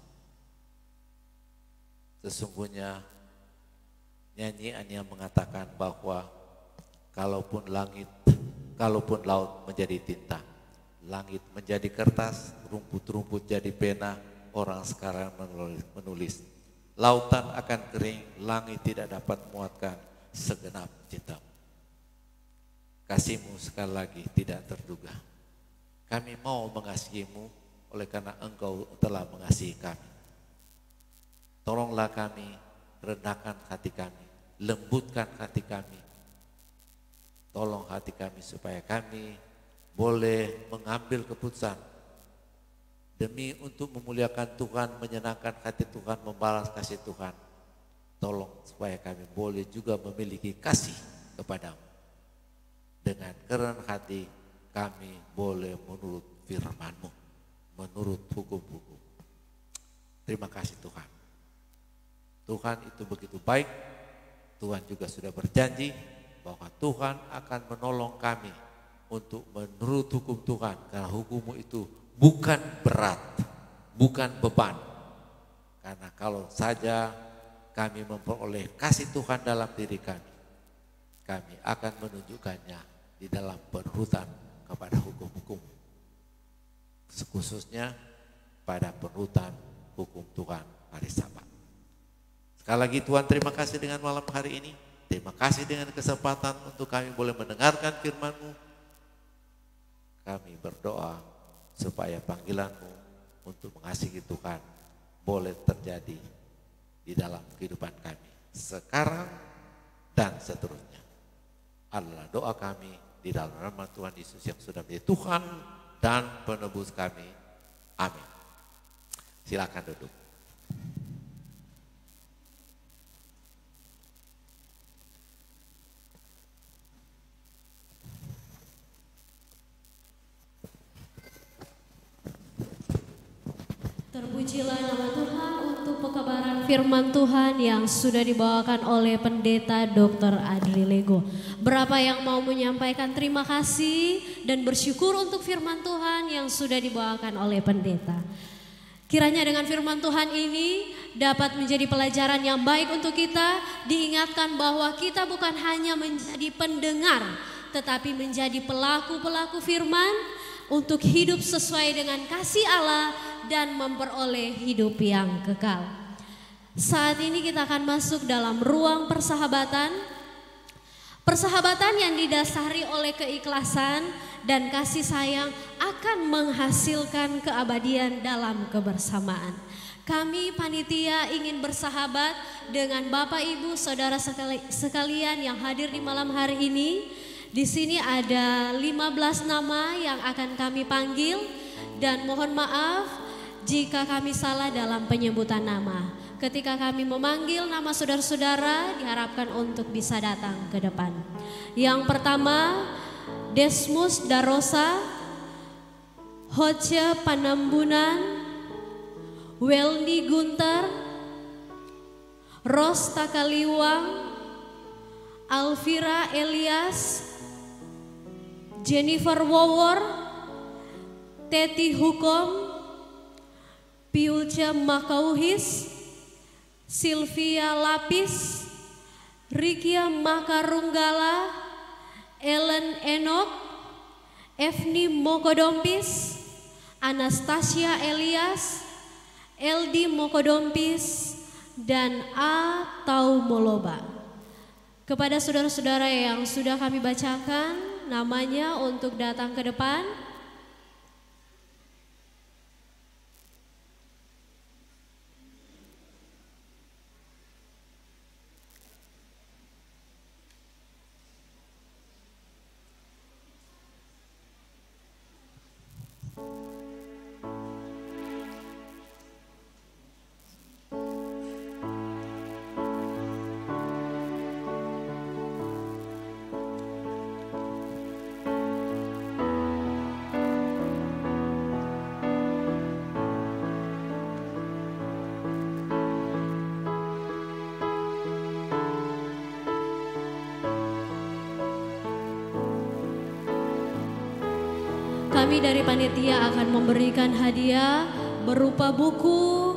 Sesungguhnya nyanyian yang mengatakan bahwa kalaupun laut menjadi tinta, langit menjadi kertas, rumput-rumput jadi pena, orang sekarang menulis. Lautan akan kering, langit tidak dapat memuatkan segenap cinta-Mu. Kasih-Mu sekali lagi tidak terduga. Kami mau mengasihi-Mu oleh karena Engkau telah mengasihi kami. Tolonglah kami, rendahkan hati kami, lembutkan hati kami. Tolong hati kami supaya kami boleh mengambil keputusan demi untuk memuliakan Tuhan, menyenangkan hati Tuhan, membalas kasih Tuhan. Tolong supaya kami boleh juga memiliki kasih kepadamu. Dengan kerendahan hati kami boleh menurut firman-Mu, menurut hukum-hukum. Terima kasih Tuhan. Tuhan itu begitu baik. Tuhan juga sudah berjanji bahwa Tuhan akan menolong kami untuk menurut hukum Tuhan. Karena hukum-Mu itu bukan berat, bukan beban. Karena kalau saja kami memperoleh kasih Tuhan dalam diri kami, kami akan menunjukkannya di dalam penurutan kepada hukum-hukum. Khususnya pada penurutan hukum Tuhan hari Sabat. Sekali lagi Tuhan, terima kasih dengan malam hari ini. Terima kasih dengan kesempatan untuk kami boleh mendengarkan firman-Mu. Kami berdoa supaya panggilan-Mu untuk mengasihi Tuhan boleh terjadi di dalam kehidupan kami sekarang dan seterusnya. Adalah doa kami di dalam nama Tuhan Yesus yang sudah menjadi Tuhan dan penebus kami. Amin. Silakan duduk. Terpujilah nama Tuhan untuk pekabaran firman Tuhan yang sudah dibawakan oleh Pendeta Dr. Adri Lego. Berapa yang mau menyampaikan terima kasih dan bersyukur untuk firman Tuhan yang sudah dibawakan oleh Pendeta. Kiranya dengan firman Tuhan ini dapat menjadi pelajaran yang baik untuk kita, diingatkan bahwa kita bukan hanya menjadi pendengar, tetapi menjadi pelaku-pelaku firman untuk hidup sesuai dengan kasih Allah dan memperoleh hidup yang kekal. Saat ini kita akan masuk dalam ruang persahabatan. Persahabatan yang didasari oleh keikhlasan dan kasih sayang akan menghasilkan keabadian dalam kebersamaan. Kami panitia ingin bersahabat dengan Bapak Ibu Saudara sekalian yang hadir di malam hari ini. Di sini ada 15 nama yang akan kami panggil dan mohon maaf jika kami salah dalam penyebutan nama. Ketika kami memanggil nama saudara-saudara diharapkan untuk bisa datang ke depan. Yang pertama Desmus Darosa, Hoce Panambunan, Welni Gunter, Ros Takaliwang, Alvira Elias, Jennifer Wowor, Teti Hukom, Piulce Makauhis, Sylvia Lapis, Rikia Makarunggala, Ellen Enoch, Evni Mokodompis, Anastasia Elias, Eldi Mokodompis, dan A. Taumoloba. Kepada saudara-saudara yang sudah kami bacakan namanya untuk datang ke depan. Kami dari panitia akan memberikan hadiah berupa buku,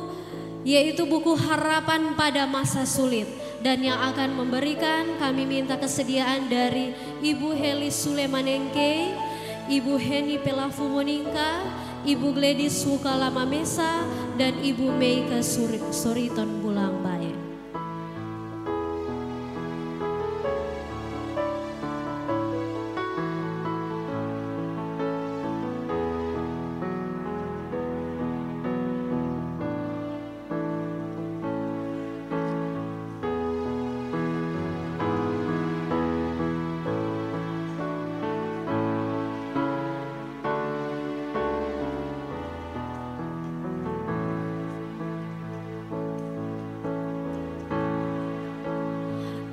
yaitu buku Harapan pada Masa Sulit. Dan yang akan memberikan kami minta kesediaan dari Ibu Heli Sulemanengke, Ibu Heni Pelafu Moninka, Ibu Gladys Wukalama Mesa, dan Ibu Meika Soriton Bulang Bae.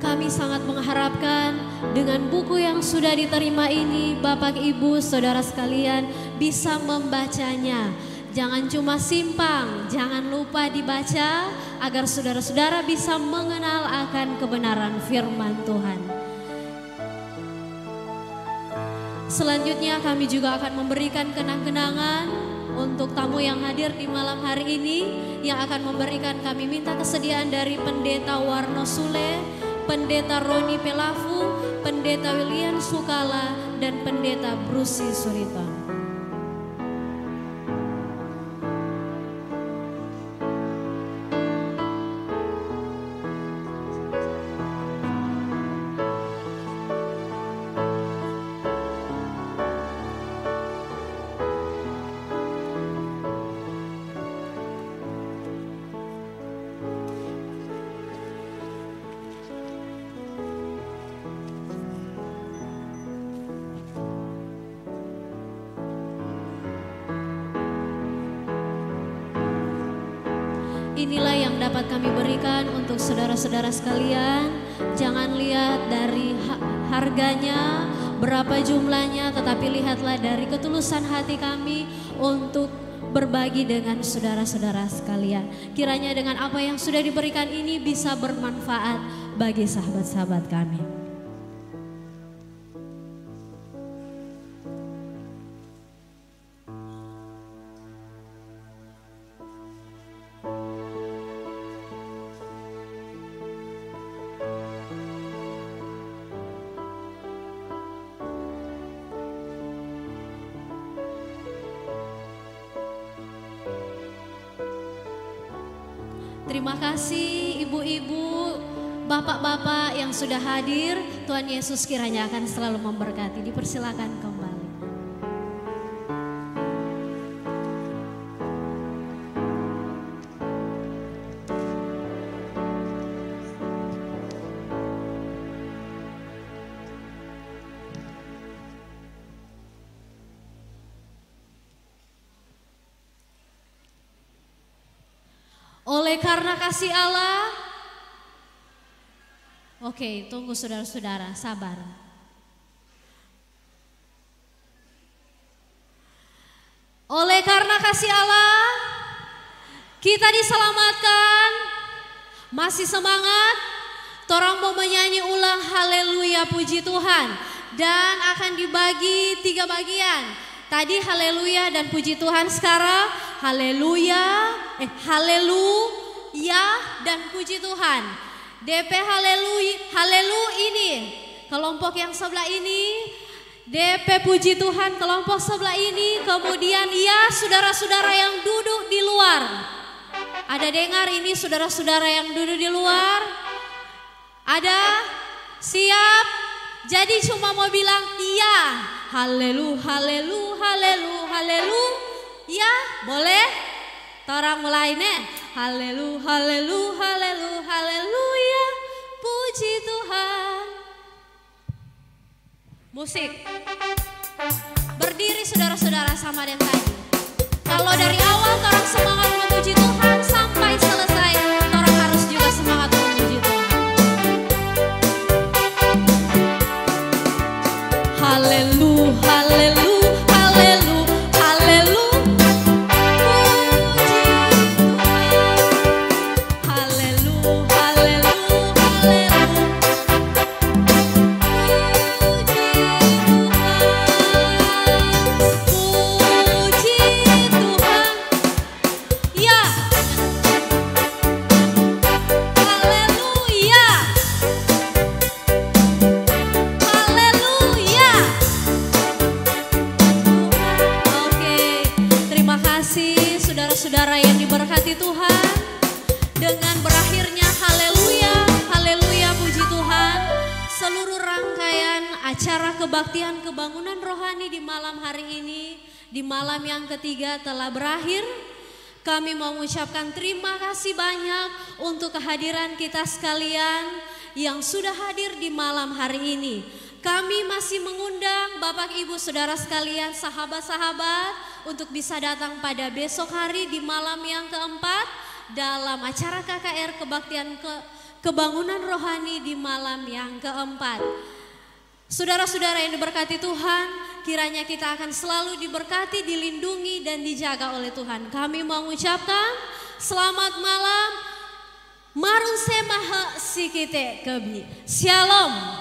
Kami sangat mengharapkan dengan buku yang sudah diterima ini Bapak Ibu Saudara sekalian bisa membacanya. Jangan cuma simpang, jangan lupa dibaca agar saudara-saudara bisa mengenal akan kebenaran firman Tuhan. Selanjutnya kami juga akan memberikan kenang-kenangan untuk tamu yang hadir di malam hari ini yang akan memberikan kami minta kesediaan dari Pendeta Warno Sule, Pendeta Roni Pelafu, Pendeta William Sukala, dan Pendeta Brusi Suriton. Inilah yang dapat kami berikan untuk saudara-saudara sekalian. Jangan lihat dari harganya, berapa jumlahnya, tetapi lihatlah dari ketulusan hati kami untuk berbagi dengan saudara-saudara sekalian. Kiranya dengan apa yang sudah diberikan ini bisa bermanfaat bagi sahabat-sahabat kami. Terima kasih ibu-ibu, bapak-bapak yang sudah hadir. Tuhan Yesus kiranya akan selalu memberkati. Dipersilakan kembali. Oleh karena kasih Allah, oke, tunggu saudara-saudara, sabar. Oleh karena kasih Allah, kita diselamatkan, masih semangat, torang mau menyanyi ulang haleluya puji Tuhan. Dan akan dibagi 3 bagian. Tadi haleluya dan puji Tuhan, sekarang haleluya, haleluya dan puji Tuhan. DP haleluya ini, kelompok yang sebelah ini, DP puji Tuhan kelompok sebelah ini, kemudian ya saudara-saudara yang duduk di luar. Ada dengar ini saudara-saudara yang duduk di luar? Ada? Siap? Jadi cuma mau bilang iya. Haleluya. Ya, boleh? Torang mulai nih. Haleluya. Puji Tuhan. Musik. Berdiri saudara-saudara sama dengan tadi. Kalau dari awal torang semangat memuji Tuhan, sampai selesai torang harus juga semangat memuji Tuhan. Haleluya. Saudara yang diberkati Tuhan, dengan berakhirnya haleluya puji Tuhan, seluruh rangkaian acara kebaktian kebangunan rohani di malam hari ini, di malam yang ketiga telah berakhir. Kami mau mengucapkan terima kasih banyak untuk kehadiran kita sekalian yang sudah hadir di malam hari ini. Kami masih mengundang Bapak Ibu Saudara sekalian, sahabat-sahabat untuk bisa datang pada besok hari di malam yang keempat dalam acara KKR Kebaktian Kebangunan Rohani di malam yang keempat. Saudara-saudara yang diberkati Tuhan, kiranya kita akan selalu diberkati, dilindungi dan dijaga oleh Tuhan. Kami mau mengucapkan selamat malam, marun semaha sikite kebi. Shalom.